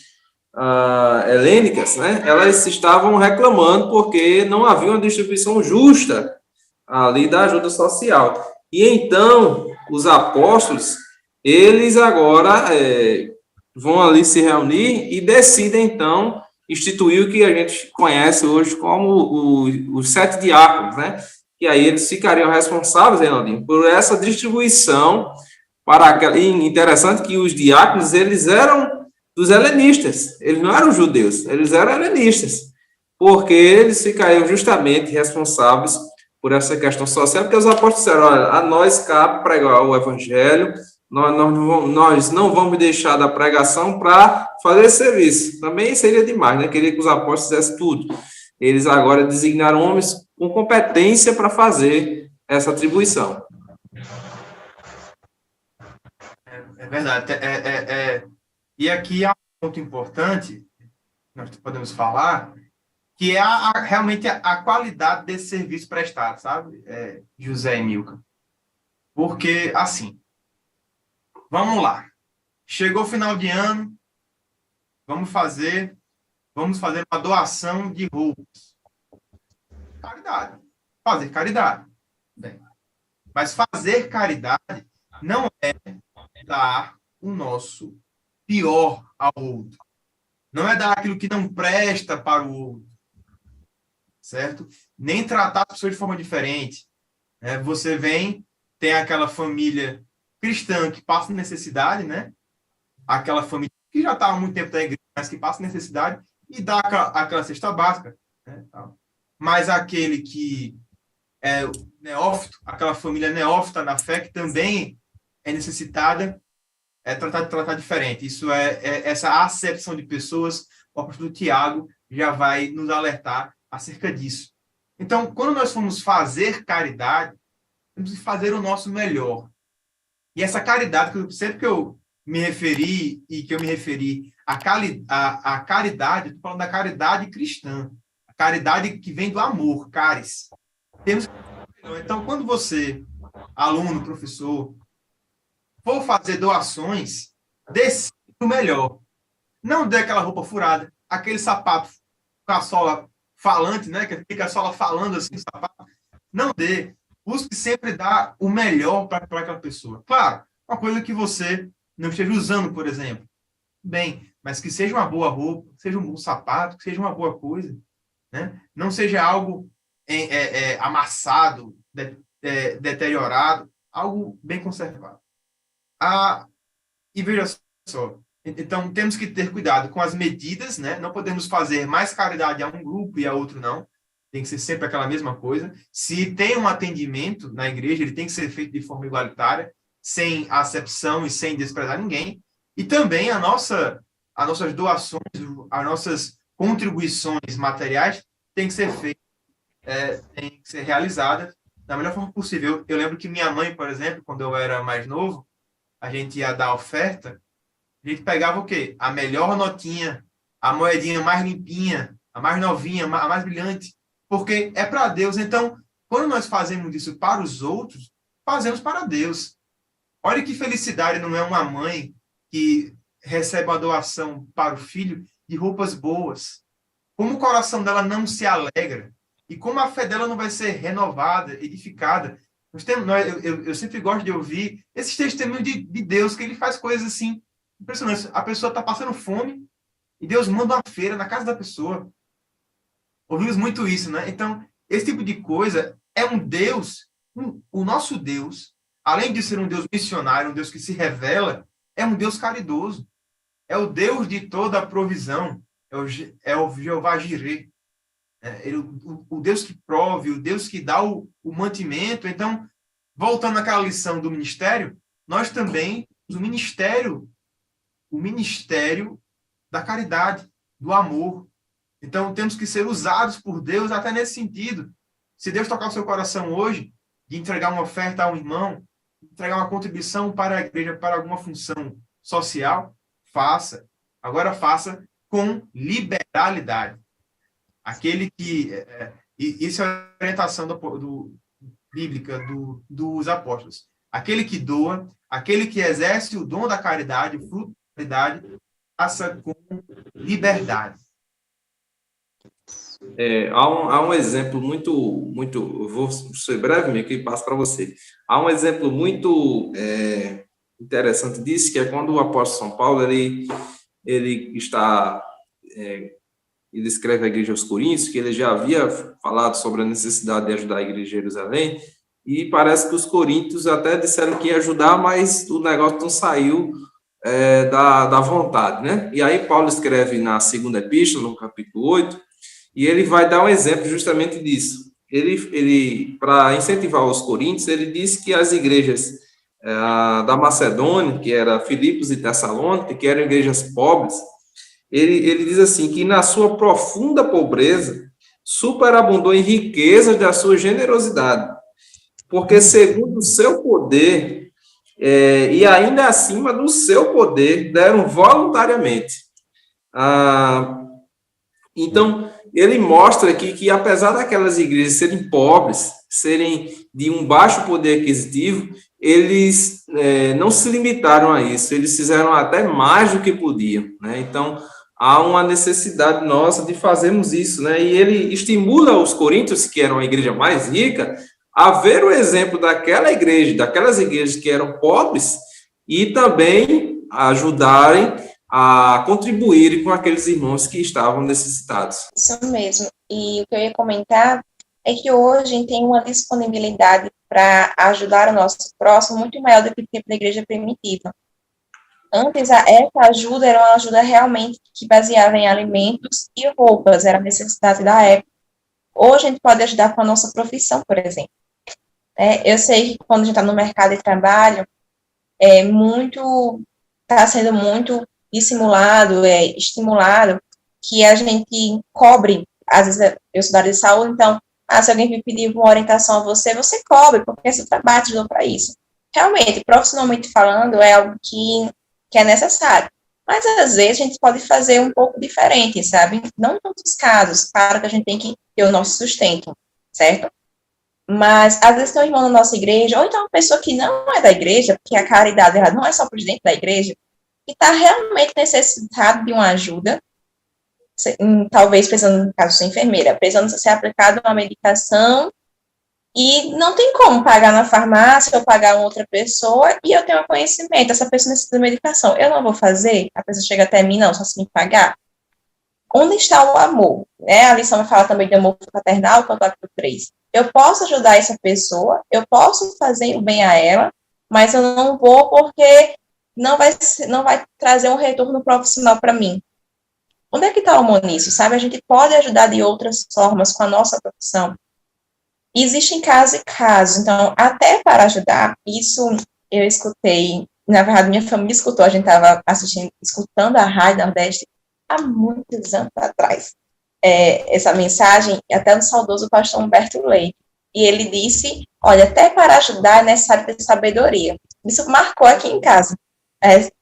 helênicas, né, elas estavam reclamando porque não havia uma distribuição justa ali da ajuda social. E então, os apóstolos, eles agora vão ali se reunir e decidem, então, instituir o que a gente conhece hoje como os 7 diáconos, né? E aí eles ficariam responsáveis, Reinaldinho, por essa distribuição para... E interessante que os diáconos, eles eram dos helenistas, eles não eram judeus, eles eram helenistas, porque eles ficariam justamente responsáveis por essa questão social, porque os apóstolos disseram, olha, a nós cabe pregar o evangelho, nós não vamos deixar da pregação para fazer esse serviço. Também seria demais, né? Queria que os apóstolos fizessem tudo. Eles agora designaram homens com competência para fazer essa atribuição. É verdade. E aqui há um ponto importante, nós podemos falar, que é realmente a qualidade desse serviço prestado, sabe, José e Milka? Porque, assim, vamos lá. Chegou o final de ano, vamos fazer uma doação de roupas. Caridade. Fazer caridade. Bem, mas fazer caridade não é dar o nosso pior ao outro. Não é dar aquilo que não presta para o outro. Certo? Nem tratar a pessoa de forma diferente. Você tem aquela família cristã que passa necessidade, né? Aquela família que já está há muito tempo na igreja, mas que passa necessidade e dá aquela cesta básica. Né? Mas aquele que é neófito, aquela família neófita na fé, que também é necessitada, é tratar diferente. Isso essa acepção de pessoas, o apóstolo Tiago já vai nos alertar acerca disso. Então, quando nós formos fazer caridade, temos que fazer o nosso melhor. E essa caridade, sempre que eu me referi à caridade, eu estou falando da caridade cristã, a caridade que vem do amor, caris. Então, quando você, aluno, professor, for fazer doações, dê o melhor. Não dê aquela roupa furada, aquele sapato com a sola falante, né? Que fica a sola falando assim, o sapato. Não dê. Busque sempre dar o melhor para aquela pessoa. Claro, uma coisa que você não esteja usando, por exemplo. Bem, mas que seja uma boa roupa, que seja um bom sapato, que seja uma boa coisa. Né? Não seja algo amassado, deteriorado, algo bem conservado. E veja só, então temos que ter cuidado com as medidas, né? Não podemos fazer mais caridade a um grupo e a outro não. Tem que ser sempre aquela mesma coisa. Se tem um atendimento na igreja, ele tem que ser feito de forma igualitária, sem acepção e sem desprezar ninguém. E também as nossas doações, as nossas contribuições materiais têm que ser feitas, têm que ser realizadas da melhor forma possível. Eu lembro que minha mãe, por exemplo, quando eu era mais novo, a gente ia dar oferta, a gente pegava o quê? A melhor notinha, a moedinha mais limpinha, a mais novinha, a mais brilhante, porque é para Deus. Então, quando nós fazemos isso para os outros, fazemos para Deus. Olha que felicidade, não é uma mãe que recebe uma doação para o filho de roupas boas. Como o coração dela não se alegra e como a fé dela não vai ser renovada, edificada. Eu sempre gosto de ouvir esses testemunhos de Deus, que ele faz coisas assim impressionantes. A pessoa está passando fome e Deus manda uma feira na casa da pessoa. Ouvimos muito isso, né? Então, esse tipo de coisa é um Deus, o nosso Deus, além de ser um Deus missionário, um Deus que se revela, é um Deus caridoso. É o Deus de toda a provisão. É o Jeová Jireh. O Deus que prove, o Deus que dá o mantimento. Então, voltando àquela lição do ministério, nós também, o ministério da caridade, do amor. Então, temos que ser usados por Deus até nesse sentido. Se Deus tocar o seu coração hoje, de entregar uma oferta a um irmão, entregar uma contribuição para a igreja, para alguma função social, faça. Agora faça com liberalidade. Aquele que... isso é a orientação bíblica dos apóstolos. Aquele que doa, aquele que exerce o dom da caridade, o fruto da caridade, faça com liberdade. Há um exemplo muito, eu vou ser breve, meio que passo para você. Há um exemplo muito interessante disso, que é quando o apóstolo São Paulo, ele escreve à igreja aos Coríntios, que ele já havia falado sobre a necessidade de ajudar a igreja de Jerusalém, e parece que os coríntios até disseram que ia ajudar, mas o negócio não saiu da vontade, né? E aí Paulo escreve na segunda epístola, no capítulo 8, e ele vai dar um exemplo justamente disso. Ele para incentivar os coríntios, ele disse que as igrejas da Macedônia, que era Filipos e Tessalônica, que eram igrejas pobres, ele diz assim, que na sua profunda pobreza, superabundou em riquezas da sua generosidade, porque segundo o seu poder, e ainda acima do seu poder, deram voluntariamente. Então, ele mostra aqui que, apesar daquelas igrejas serem pobres, serem de um baixo poder aquisitivo, eles não se limitaram a isso, eles fizeram até mais do que podiam, né? Então, há uma necessidade nossa de fazermos isso, né? E ele estimula os coríntios, que eram a igreja mais rica, a ver o exemplo daquelas igrejas que eram pobres, e também ajudarem a contribuírem com aqueles irmãos que estavam necessitados. Isso mesmo. E o que eu ia comentar é que hoje a gente tem uma disponibilidade para ajudar o nosso próximo muito maior do que o tempo da igreja primitiva. Antes, essa ajuda era uma ajuda realmente que baseava em alimentos e roupas, era a necessidade da época. Hoje a gente pode ajudar com a nossa profissão, por exemplo. Eu sei que quando a gente está no mercado de trabalho, é muito está sendo muito dissimulado, estimulado, que a gente cobre, às vezes eu sou da área de saúde, então, se alguém me pedir uma orientação a você, você cobre, porque seu trabalho te deu para isso. Realmente, profissionalmente falando, é algo que é necessário. Mas, às vezes, a gente pode fazer um pouco diferente, sabe? Não em todos os casos, claro que a gente tem que ter o nosso sustento, certo? Mas, às vezes, tem um irmão na nossa igreja, ou então uma pessoa que não é da igreja, porque a caridade ela não é só para dentro da igreja, que está realmente necessitado de uma ajuda, talvez precisando, no caso, ser enfermeira, precisando ser aplicada uma medicação, e não tem como pagar na farmácia ou pagar uma outra pessoa, e eu tenho conhecimento, essa pessoa necessita de medicação, eu não vou fazer, a pessoa chega até mim, não, só se me pagar. Onde está o amor? A lição vai falar também de amor fraternal, tópico 3. Eu posso ajudar essa pessoa, eu posso fazer o bem a ela, mas eu não vou porque não vai trazer um retorno profissional para mim. Onde é que está o amor nisso, sabe? A gente pode ajudar de outras formas com a nossa profissão. Existem casos e casos, então, até para ajudar, isso eu escutei, na verdade, minha família escutou, a gente estava escutando a Rádio Nordeste há muitos anos atrás, essa mensagem, até do saudoso pastor Humberto Leite, e ele disse, olha, até para ajudar é necessário ter sabedoria. Isso marcou aqui em casa.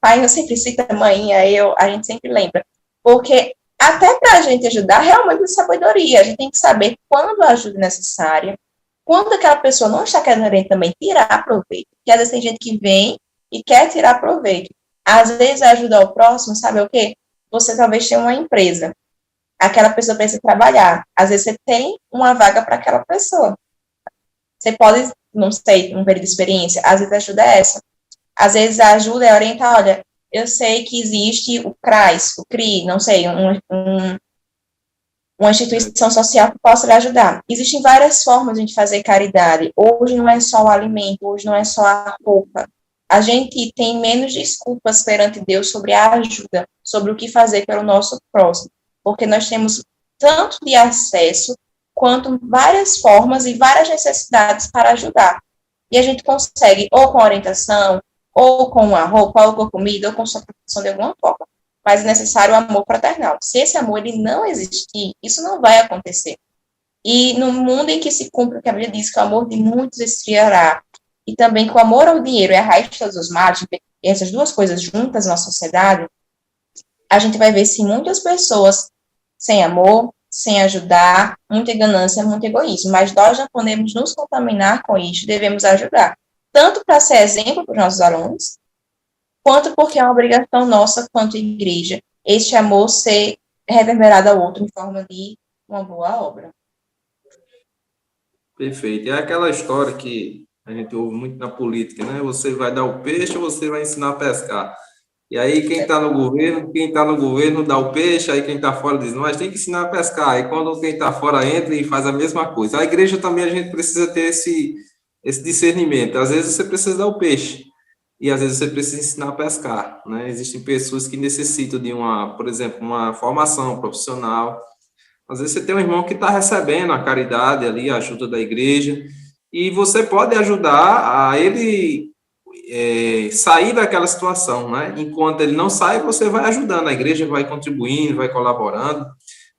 Pai não sempre cita, mãe, a gente sempre lembra, porque até para a gente ajudar, realmente é sabedoria, a gente tem que saber quando a ajuda é necessária, quando aquela pessoa não está querendo também tirar proveito, porque às vezes tem gente que vem e quer tirar proveito. Às vezes ajudar o próximo, sabe o quê? Você talvez tenha uma empresa, aquela pessoa precisa trabalhar, às vezes você tem uma vaga para aquela pessoa. Você pode, não sei, um período de experiência, às vezes a ajuda é essa. Às vezes a ajuda é orientar, olha, eu sei que existe o CRAS, o CRI, não sei, uma instituição social que possa lhe ajudar. Existem várias formas de a gente fazer caridade. Hoje não é só o alimento, hoje não é só a roupa. A gente tem menos desculpas perante Deus sobre a ajuda, sobre o que fazer pelo nosso próximo, porque nós temos tanto de acesso, quanto várias formas e várias necessidades para ajudar. E a gente consegue, ou com orientação, ou com uma roupa, ou com comida, ou com sua proteção de alguma forma. Mas é necessário o amor fraternal. Se esse amor ele não existir, isso não vai acontecer. E no mundo em que se cumpre o que a Bíblia diz, que o amor de muitos esfriará, e também que o amor ao dinheiro é a raiz de todos os males, essas duas coisas juntas na sociedade, a gente vai ver, sim, muitas pessoas sem amor, sem ajudar, muita ganância, muito egoísmo. Mas nós não podemos nos contaminar com isso, devemos ajudar. Tanto para ser exemplo para os nossos alunos, quanto porque é uma obrigação nossa, quanto igreja, este amor ser reverberado ao outro em forma de uma boa obra. Perfeito. É aquela história que a gente ouve muito na política, né? Você vai dar o peixe ou você vai ensinar a pescar? E aí quem está no governo dá o peixe, aí quem está fora diz, nós tem que ensinar a pescar. Aí quando quem está fora entra e faz a mesma coisa. A igreja também a gente precisa ter esse discernimento. Às vezes você precisa dar o peixe e às vezes você precisa ensinar a pescar, né? Existem pessoas que necessitam de por exemplo, uma formação profissional. Às vezes você tem um irmão que está recebendo a caridade ali, a ajuda da igreja, e você pode ajudar a ele sair daquela situação, né? Enquanto ele não sai, você vai ajudando, a igreja vai contribuindo, vai colaborando,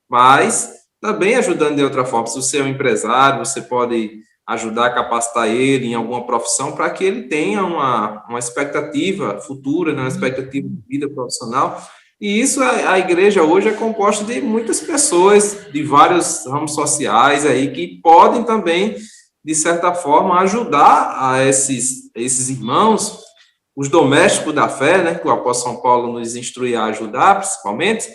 mas também ajudando de outra forma. Se você é um empresário, você pode ajudar a capacitar ele em alguma profissão para que ele tenha uma expectativa futura, né? Uma expectativa de vida profissional. E isso, a igreja hoje é composta de muitas pessoas, de vários ramos sociais aí, que podem também, de certa forma, ajudar a esses irmãos, os domésticos da fé, né, que o apóstolo São Paulo nos instrui a ajudar, principalmente,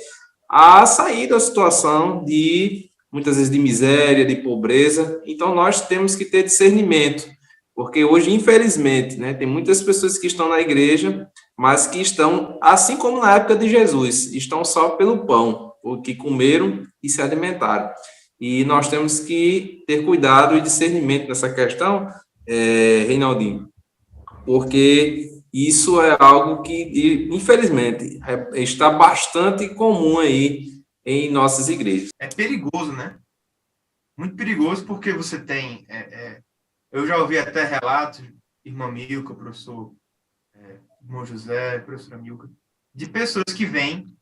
a sair da situação muitas vezes, de miséria, de pobreza. Então, nós temos que ter discernimento, porque hoje, infelizmente, né, tem muitas pessoas que estão na igreja, mas que estão, assim como na época de Jesus, estão só pelo pão, o que comeram e se alimentaram. E nós temos que ter cuidado e discernimento nessa questão, Reinaldinho, porque isso é algo que, infelizmente, está bastante comum aí em nossas igrejas. É perigoso, né? Muito perigoso, porque você tem... eu já ouvi até relatos, irmã Milka, professor irmão José, professora Milka, de pessoas que vêm,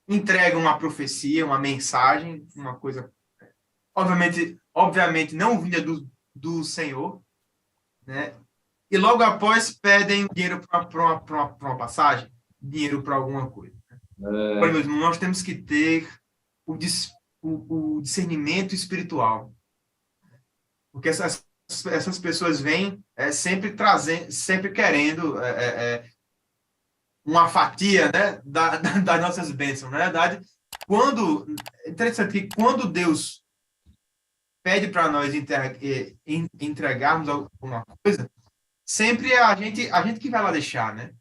entregam uma profecia, uma mensagem, uma coisa, obviamente não vinda do Senhor, né? E logo após pedem dinheiro para uma passagem, dinheiro para alguma coisa. Olha, meus irmãos, nós temos que ter o discernimento espiritual. Porque essas pessoas vêm sempre trazendo, sempre querendo uma fatia, né, das nossas bênçãos. Na verdade, interessante que quando Deus pede para nós entregarmos alguma coisa, sempre é a gente que vai lá deixar, né?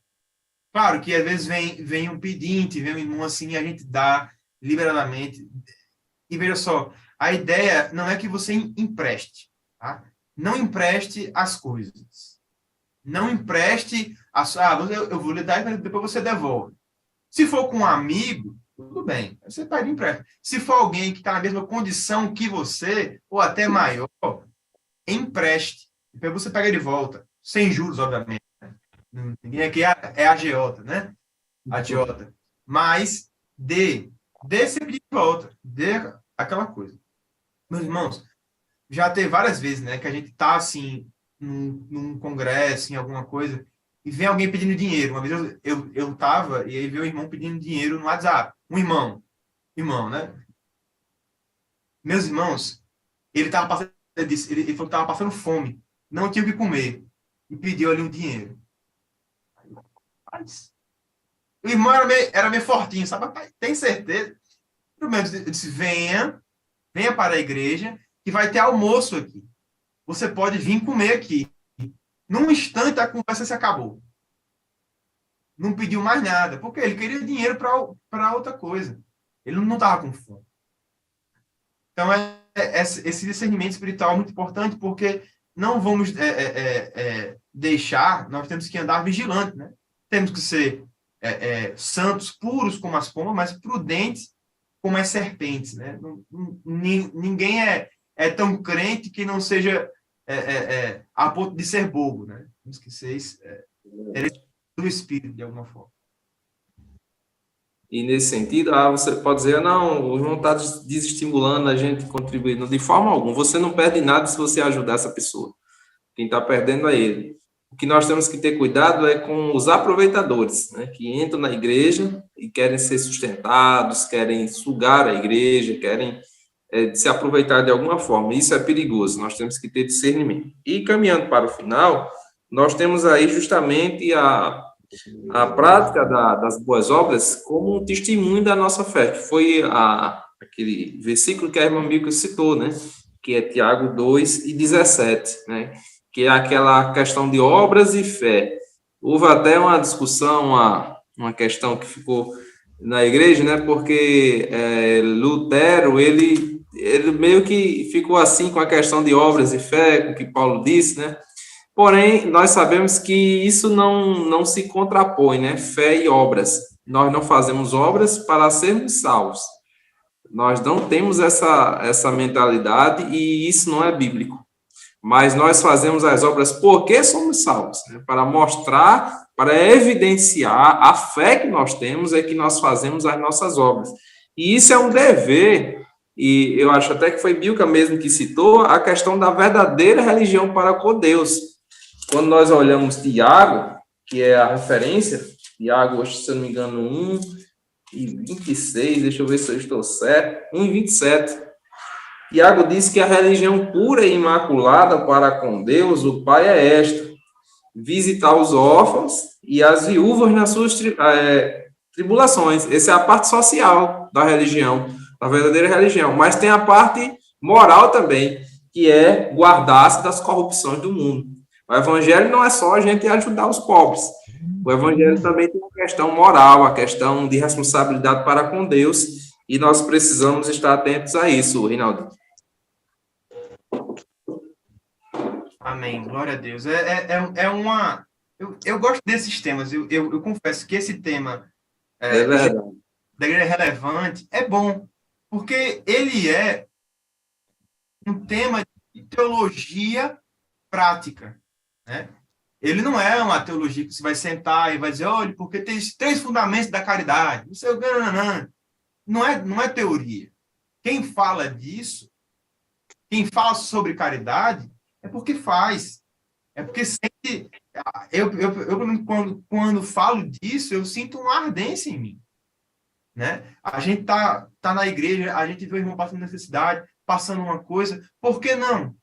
Claro que às vezes vem um pedinte, vem um irmão assim, e a gente dá liberadamente. E veja só, a ideia não é que você empreste, tá? Não empreste as coisas. Não empreste eu vou lhe dar e depois você devolve. Se for com um amigo, tudo bem, você pede empréstimo. Se for alguém que está na mesma condição que você, ou até maior, empreste. Depois você pega de volta, sem juros, obviamente. Ninguém aqui é agiota, né? Agiota. Mas dê sempre de volta. Dê aquela coisa. Meus irmãos, já teve várias vezes, né, que a gente tá assim, num congresso, em alguma coisa, e vem alguém pedindo dinheiro. Uma vez eu tava, e aí veio o irmão pedindo dinheiro no WhatsApp. Um irmão, né? Meus irmãos, ele falou que tava passando fome, não tinha o que comer, e pediu ali um dinheiro. Mas, o irmão era meio fortinho, sabe? Tem certeza? Primeiro, eu disse, venha para a igreja, que vai ter almoço aqui. Você pode vir comer aqui. Num instante, a conversa se acabou. Não pediu mais nada, porque ele queria dinheiro para outra coisa. Ele não estava com fome. Então, esse discernimento espiritual é muito importante, porque não vamos deixar, nós temos que andar vigilante, né? Temos que ser santos, puros como as pombas, mas prudentes como as serpentes, né? Ninguém é tão crente que não seja a ponto de ser bobo, né? Temos que ser do Espírito, de alguma forma. E nesse sentido, você pode dizer, não, o irmão está desestimulando a gente contribuindo. De forma alguma, você não perde nada se você ajudar essa pessoa. Quem está perdendo é ele. O que nós temos que ter cuidado é com os aproveitadores, né, que entram na igreja e querem ser sustentados, querem sugar a igreja, querem se aproveitar de alguma forma. Isso é perigoso, nós temos que ter discernimento. E caminhando para o final, nós temos aí justamente a prática das boas obras como um testemunho da nossa fé, que foi aquele versículo que a irmã Milka citou, né, que é Tiago 2:17, né, que é aquela questão de obras e fé. Houve até uma discussão, uma questão que ficou na igreja, né, porque Lutero, ele meio que ficou assim com a questão de obras e fé, com o que Paulo disse, né, porém, nós sabemos que isso não se contrapõe, né, fé e obras. Nós não fazemos obras para sermos salvos. Nós não temos essa mentalidade e isso não é bíblico. Mas nós fazemos as obras porque somos salvos, né? Para mostrar, para evidenciar a fé que nós temos, é que nós fazemos as nossas obras. E isso é um dever, e eu acho até que foi Milka mesmo que citou, a questão da verdadeira religião para com Deus. Quando nós olhamos Tiago, que é a referência, Tiago, se eu não me engano, 1:26, deixa eu ver se eu estou certo, 1:27, Tiago diz que a religião pura e imaculada para com Deus, o Pai, é esta: visitar os órfãos e as viúvas nas suas tribulações. Essa é a parte social da religião, da verdadeira religião. Mas tem a parte moral também, que é guardar-se das corrupções do mundo. O evangelho não é só a gente ajudar os pobres. O evangelho também tem uma questão moral, a questão de responsabilidade para com Deus, e nós precisamos estar atentos a isso, Rinaldo. Amém. Glória a Deus. Eu gosto desses temas. Eu confesso que esse tema da igreja relevante é bom, porque ele é um tema de teologia prática, né? ele não é uma teologia que você vai sentar e vai dizer, olha, porque tem 3 fundamentos da caridade. Não sei o que, não é teoria. Quem fala disso, quem fala sobre caridade, é porque faz. É porque sente. Quando falo disso, eu sinto uma ardência em mim. Né? A gente tá na igreja, a gente vê o irmão passando necessidade, passando uma coisa. Por que não?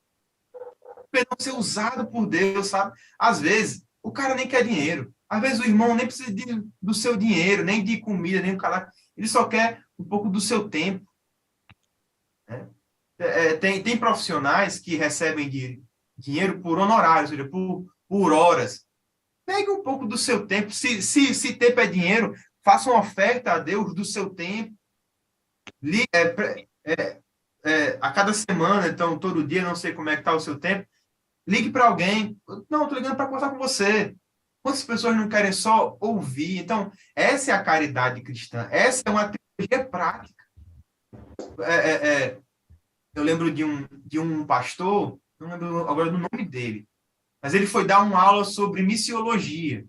Por que não ser usado por Deus, sabe? Às vezes, o cara nem quer dinheiro. Às vezes, o irmão nem precisa do seu dinheiro, nem de comida, nem do cara. Ele só quer um pouco do seu tempo. Né? Tem profissionais que recebem dinheiro por honorário, ou seja, por horas. Pegue um pouco do seu tempo. Se tempo é dinheiro, faça uma oferta a Deus do seu tempo. A cada semana, então, todo dia, não sei como é que está o seu tempo, ligue para alguém. Não, estou ligando para conversar com você. Quantas pessoas não querem só ouvir? Então, essa é a caridade cristã. Essa é uma teologia prática. Eu lembro de um pastor, não lembro agora do nome dele, mas ele foi dar uma aula sobre missiologia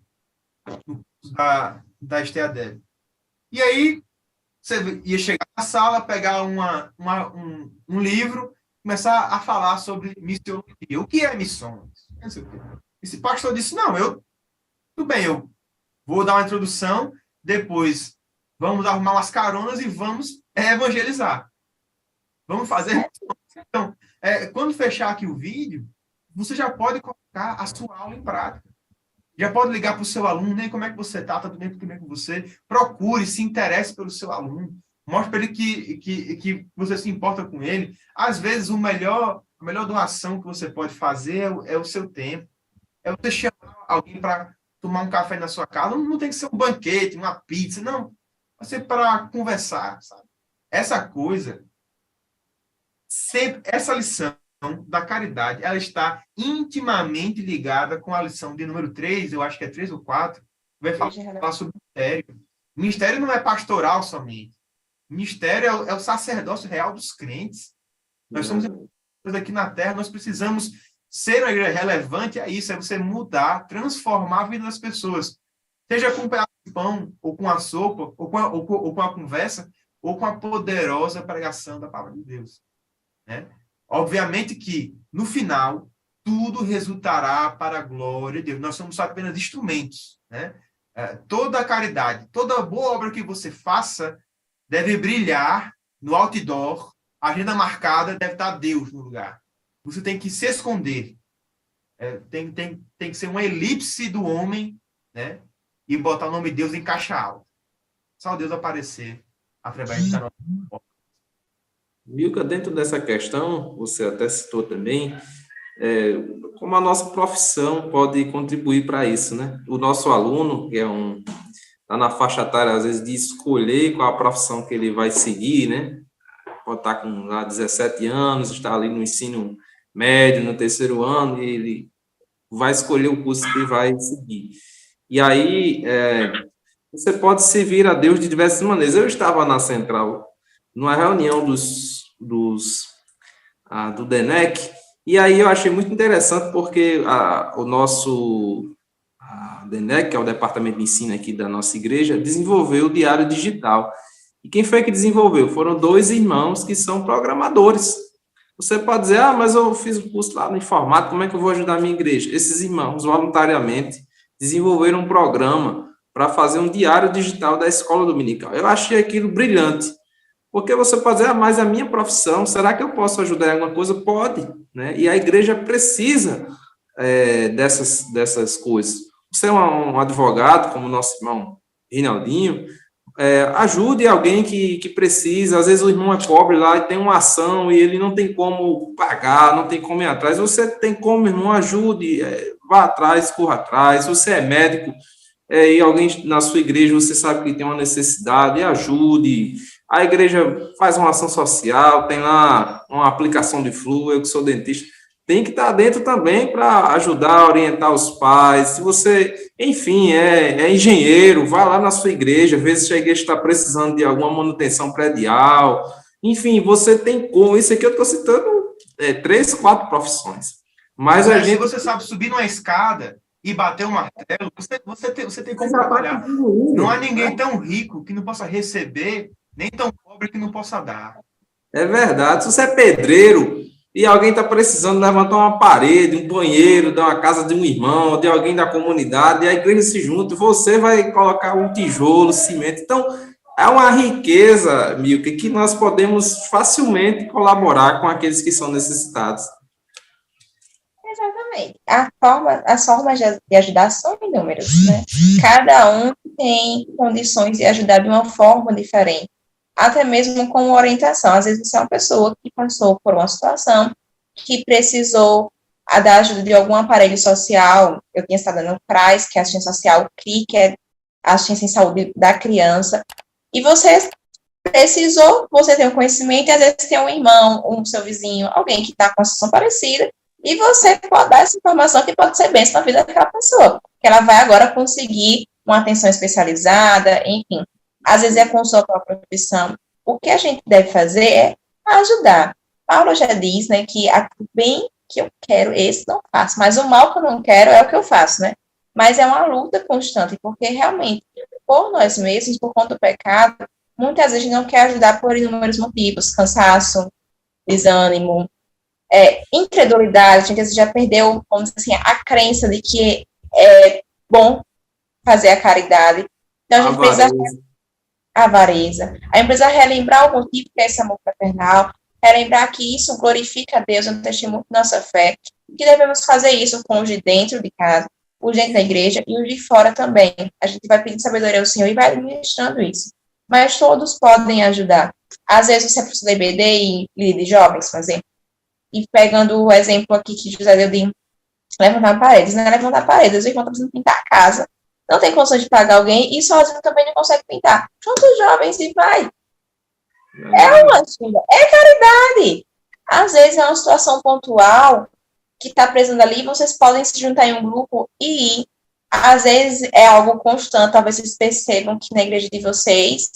no curso da STADEB. E aí, você ia chegar na sala, pegar um livro, começar a falar sobre missiologia. O que é missões? Esse pastor disse, não, tudo bem, eu vou dar uma introdução, depois vamos arrumar umas caronas e vamos evangelizar. Vamos fazer. Então, quando fechar aqui o vídeo, você já pode colocar a sua aula em prática. Já pode ligar para o seu aluno, nem como é que você está, tudo bem com você. Procure, se interesse pelo seu aluno. Mostre para ele que você se importa com ele. Às vezes, a melhor doação que você pode fazer é o seu tempo. É você chamar alguém para tomar um café na sua casa. Não tem que ser um banquete, uma pizza, não. Vai ser para conversar, sabe? Essa coisa, sempre, essa lição da caridade, ela está intimamente ligada com a lição de número 3, eu acho que é 3 ou 4, vai falar sobre o ministério. O ministério não é pastoral somente. O ministério é o sacerdócio real dos crentes. Nós somos aqui na Terra, nós precisamos ser uma igreja relevante a isso, é você mudar, transformar a vida das pessoas. Seja com um pedaço de pão, ou com a sopa, ou com a conversa, ou com a poderosa pregação da palavra de Deus. Né? Obviamente que, no final, tudo resultará para a glória de Deus. Nós somos só apenas instrumentos. Né? Toda a caridade, toda boa obra que você faça deve brilhar no outdoor, a agenda marcada deve estar Deus no lugar. Você tem que se esconder. Tem que ser uma elipse do homem, né? E botar o nome de Deus em caixa alta. Só Deus aparecer através da nossa boca. Milka, dentro dessa questão, você até citou também, como a nossa profissão pode contribuir para isso, né? O nosso aluno, que está na faixa etária, às vezes, de escolher qual a profissão que ele vai seguir, né? Pode estar com lá 17 anos, está ali no ensino médio, no 3º ano, e ele vai escolher o curso que vai seguir. E aí, você pode servir a Deus de diversas maneiras. Eu estava na central, numa reunião do DENEC, e aí eu achei muito interessante, porque o nosso DENEC, que é o departamento de ensino aqui da nossa igreja, desenvolveu o diário digital. E quem foi que desenvolveu? Foram 2 irmãos que são programadores. Você pode dizer, mas eu fiz um curso lá no informática, como é que eu vou ajudar a minha igreja? Esses irmãos, voluntariamente, desenvolveram um programa para fazer um diário digital da escola dominical. Eu achei aquilo brilhante, porque você pode dizer, mas a minha profissão, será que eu posso ajudar em alguma coisa? Pode, né? E a igreja precisa dessas coisas. Você é um advogado, como o nosso irmão Rinaldinho, ajude alguém que precisa. Às vezes o irmão é pobre lá e tem uma ação e ele não tem como pagar, não tem como ir atrás. Você tem como, irmão, ajude, vá atrás, corra atrás. Você é médico e alguém na sua igreja, você sabe que tem uma necessidade, ajude. A igreja faz uma ação social, tem lá uma aplicação de flu, eu que sou dentista, tem que estar dentro também para ajudar, orientar os pais. Se você, enfim, é engenheiro, vá lá na sua igreja, às vezes a igreja está precisando de alguma manutenção predial. Enfim, você tem como. Isso aqui eu estou citando 3, 4 profissões. Mas se você sabe subir numa escada, e bater o martelo, você tem como Essa parte trabalhar. diminuindo, Não há ninguém né? tão rico que não possa receber, nem tão pobre que não possa dar. É verdade. Se você é pedreiro e alguém está precisando levantar uma parede, um banheiro, de uma casa de um irmão, de alguém da comunidade, e a igreja se junta, e você vai colocar um tijolo, cimento. Então, é uma riqueza, Milka, que nós podemos facilmente colaborar com aqueles que são necessitados. Exatamente. As formas de ajudar são inúmeras, né? Cada um tem condições de ajudar de uma forma diferente, até mesmo com orientação. Às vezes você é uma pessoa que passou por uma situação que precisou da ajuda de algum aparelho social. Eu tinha estado no CRAS, que é a assistência social, o CRI, que é a assistência em saúde da criança, e você precisou, você tem um conhecimento, e às vezes tem um irmão, um seu vizinho, alguém que está com uma situação parecida, e você pode dar essa informação que pode ser bênção na vida daquela pessoa, que ela vai agora conseguir uma atenção especializada, enfim. Às vezes é com sua própria profissão. O que a gente deve fazer é ajudar. Paulo já diz, né, que o bem que eu quero, esse não faço, mas o mal que eu não quero é o que eu faço, né? Mas é uma luta constante, porque realmente, por nós mesmos, por conta do pecado, muitas vezes a gente não quer ajudar por inúmeros motivos, cansaço, desânimo, incredulidade, a gente já perdeu, vamos dizer assim, a crença de que é bom fazer a caridade. Então, a gente precisa avareza. A gente precisa relembrar o motivo que é esse amor fraternal, relembrar que isso glorifica a Deus, é um testemunho de nossa fé, que devemos fazer isso com os de dentro de casa, os de dentro da igreja e os de fora também. A gente vai pedir sabedoria ao Senhor e vai administrando isso. Mas todos podem ajudar. Às vezes você é professor da IBD e líder de jovens, por exemplo, e pegando o exemplo aqui que José deu de levantar paredes, né? Levantar paredes, os irmãos estão precisando pintar a casa, não tem condição de pagar alguém e sozinho também não consegue pintar. Junta os jovens e vai. É uma ajuda, é caridade. Às vezes é uma situação pontual que está precisando ali, vocês podem se juntar em um grupo e ir. Às vezes é algo constante, talvez vocês percebam que na igreja de vocês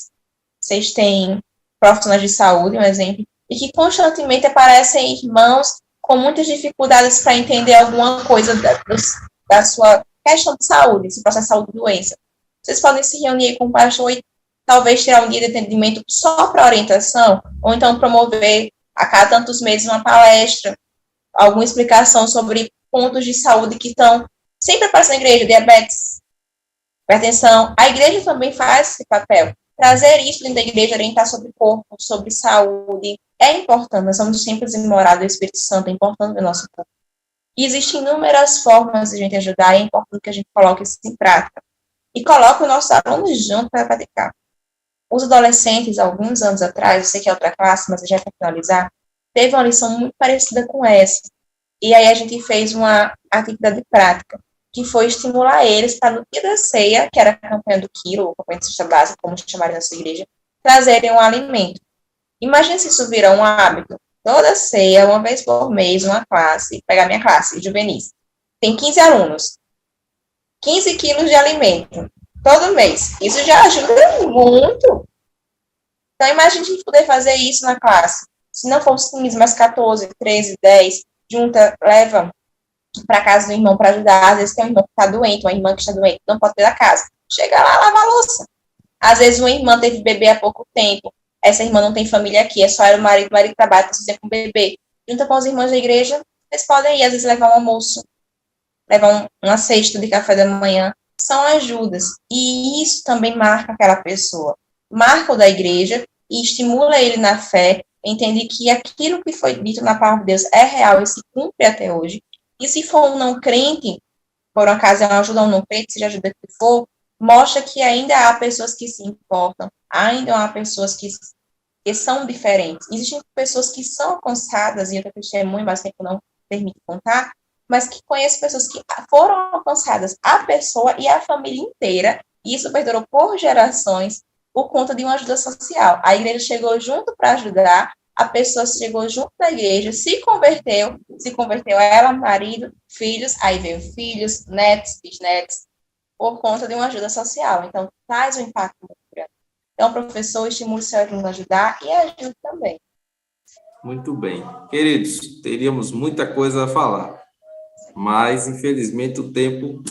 têm profissionais de saúde, um exemplo, e que constantemente aparecem irmãos com muitas dificuldades para entender alguma coisa da sua questão de saúde, esse processo de saúde e doença. Vocês podem se reunir com o pastor e talvez tirar um dia de atendimento só para orientação, ou então promover a cada tantos meses uma palestra, alguma explicação sobre pontos de saúde que estão sempre aparecendo na igreja, diabetes, hipertensão. A igreja também faz esse papel. Trazer isso dentro da igreja, orientar sobre corpo, sobre saúde, é importante. Nós somos simples e morados do Espírito Santo, é importante no nosso corpo. E existem inúmeras formas de a gente ajudar, é importante que a gente coloque isso em prática. E coloque os nossos alunos juntos para praticar. Os adolescentes, alguns anos atrás, eu sei que é outra classe, mas já é para finalizar, teve uma lição muito parecida com essa. E aí a gente fez uma atividade prática, que foi estimular eles para no dia da ceia, que era a campanha do quilo, ou campanha de cesta básica, como chamaram na sua igreja, trazerem um alimento. Imagina se isso vira um hábito. Toda ceia, uma vez por mês, uma classe, pegar minha classe, juvenis, tem 15 alunos, 15 quilos de alimento, todo mês. Isso já ajuda muito. Então, imagine a gente poder fazer isso na classe. Se não for os 15, mais 14, 13, 10, junta, leva para casa do irmão para ajudar. Às vezes tem um irmão que está doente, uma irmã que está doente, não pode ter da casa. Chega lá, lava a louça. Às vezes uma irmã teve bebê há pouco tempo, essa irmã não tem família aqui, é só ela, o marido trabalha, está sozinha com o bebê. Junta com os irmãos da igreja, eles podem ir, às vezes levar um almoço, levar uma cesta de café da manhã. São ajudas. E isso também marca aquela pessoa. Marca o da igreja e estimula ele na fé, entende que aquilo que foi dito na palavra de Deus é real e se cumpre até hoje. E se for um não crente, por uma acaso é uma ajuda a um não crente, seja ajuda que for, mostra que ainda há pessoas que se importam, ainda há pessoas que são diferentes. Existem pessoas que são alcançadas, e eu testemunho, mas tempo não permite contar, mas que conheço pessoas que foram alcançadas, a pessoa e a família inteira, e isso perdurou por gerações, por conta de uma ajuda social. A igreja chegou junto para ajudar, a pessoa chegou junto da igreja, se converteu ela, marido, filhos, aí veio filhos, netos, bisnetos, por conta de uma ajuda social. Então, traz um impacto muito grande. Então, professor, estimule o seu aluno a ajudar e ajude também. Muito bem. Queridos, teríamos muita coisa a falar, mas infelizmente o tempo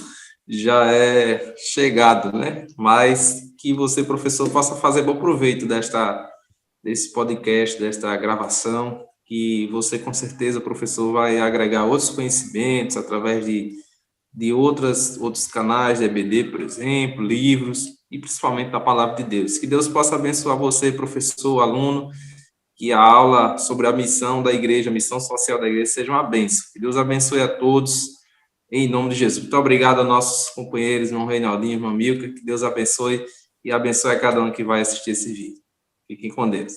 já é chegado, né? Mas que você, professor, possa fazer bom proveito desse podcast, desta gravação, que você, com certeza, professor, vai agregar outros conhecimentos através de outros canais de EBD, por exemplo, livros, e principalmente da palavra de Deus. Que Deus possa abençoar você, professor, aluno, que a aula sobre a missão da igreja, a missão social da igreja, seja uma bênção. Que Deus abençoe a todos, em nome de Jesus. Muito obrigado aos nossos companheiros, irmão Reinaldinho, irmão Milka, que Deus abençoe e abençoe a cada um que vai assistir esse vídeo. Fiquem com Deus.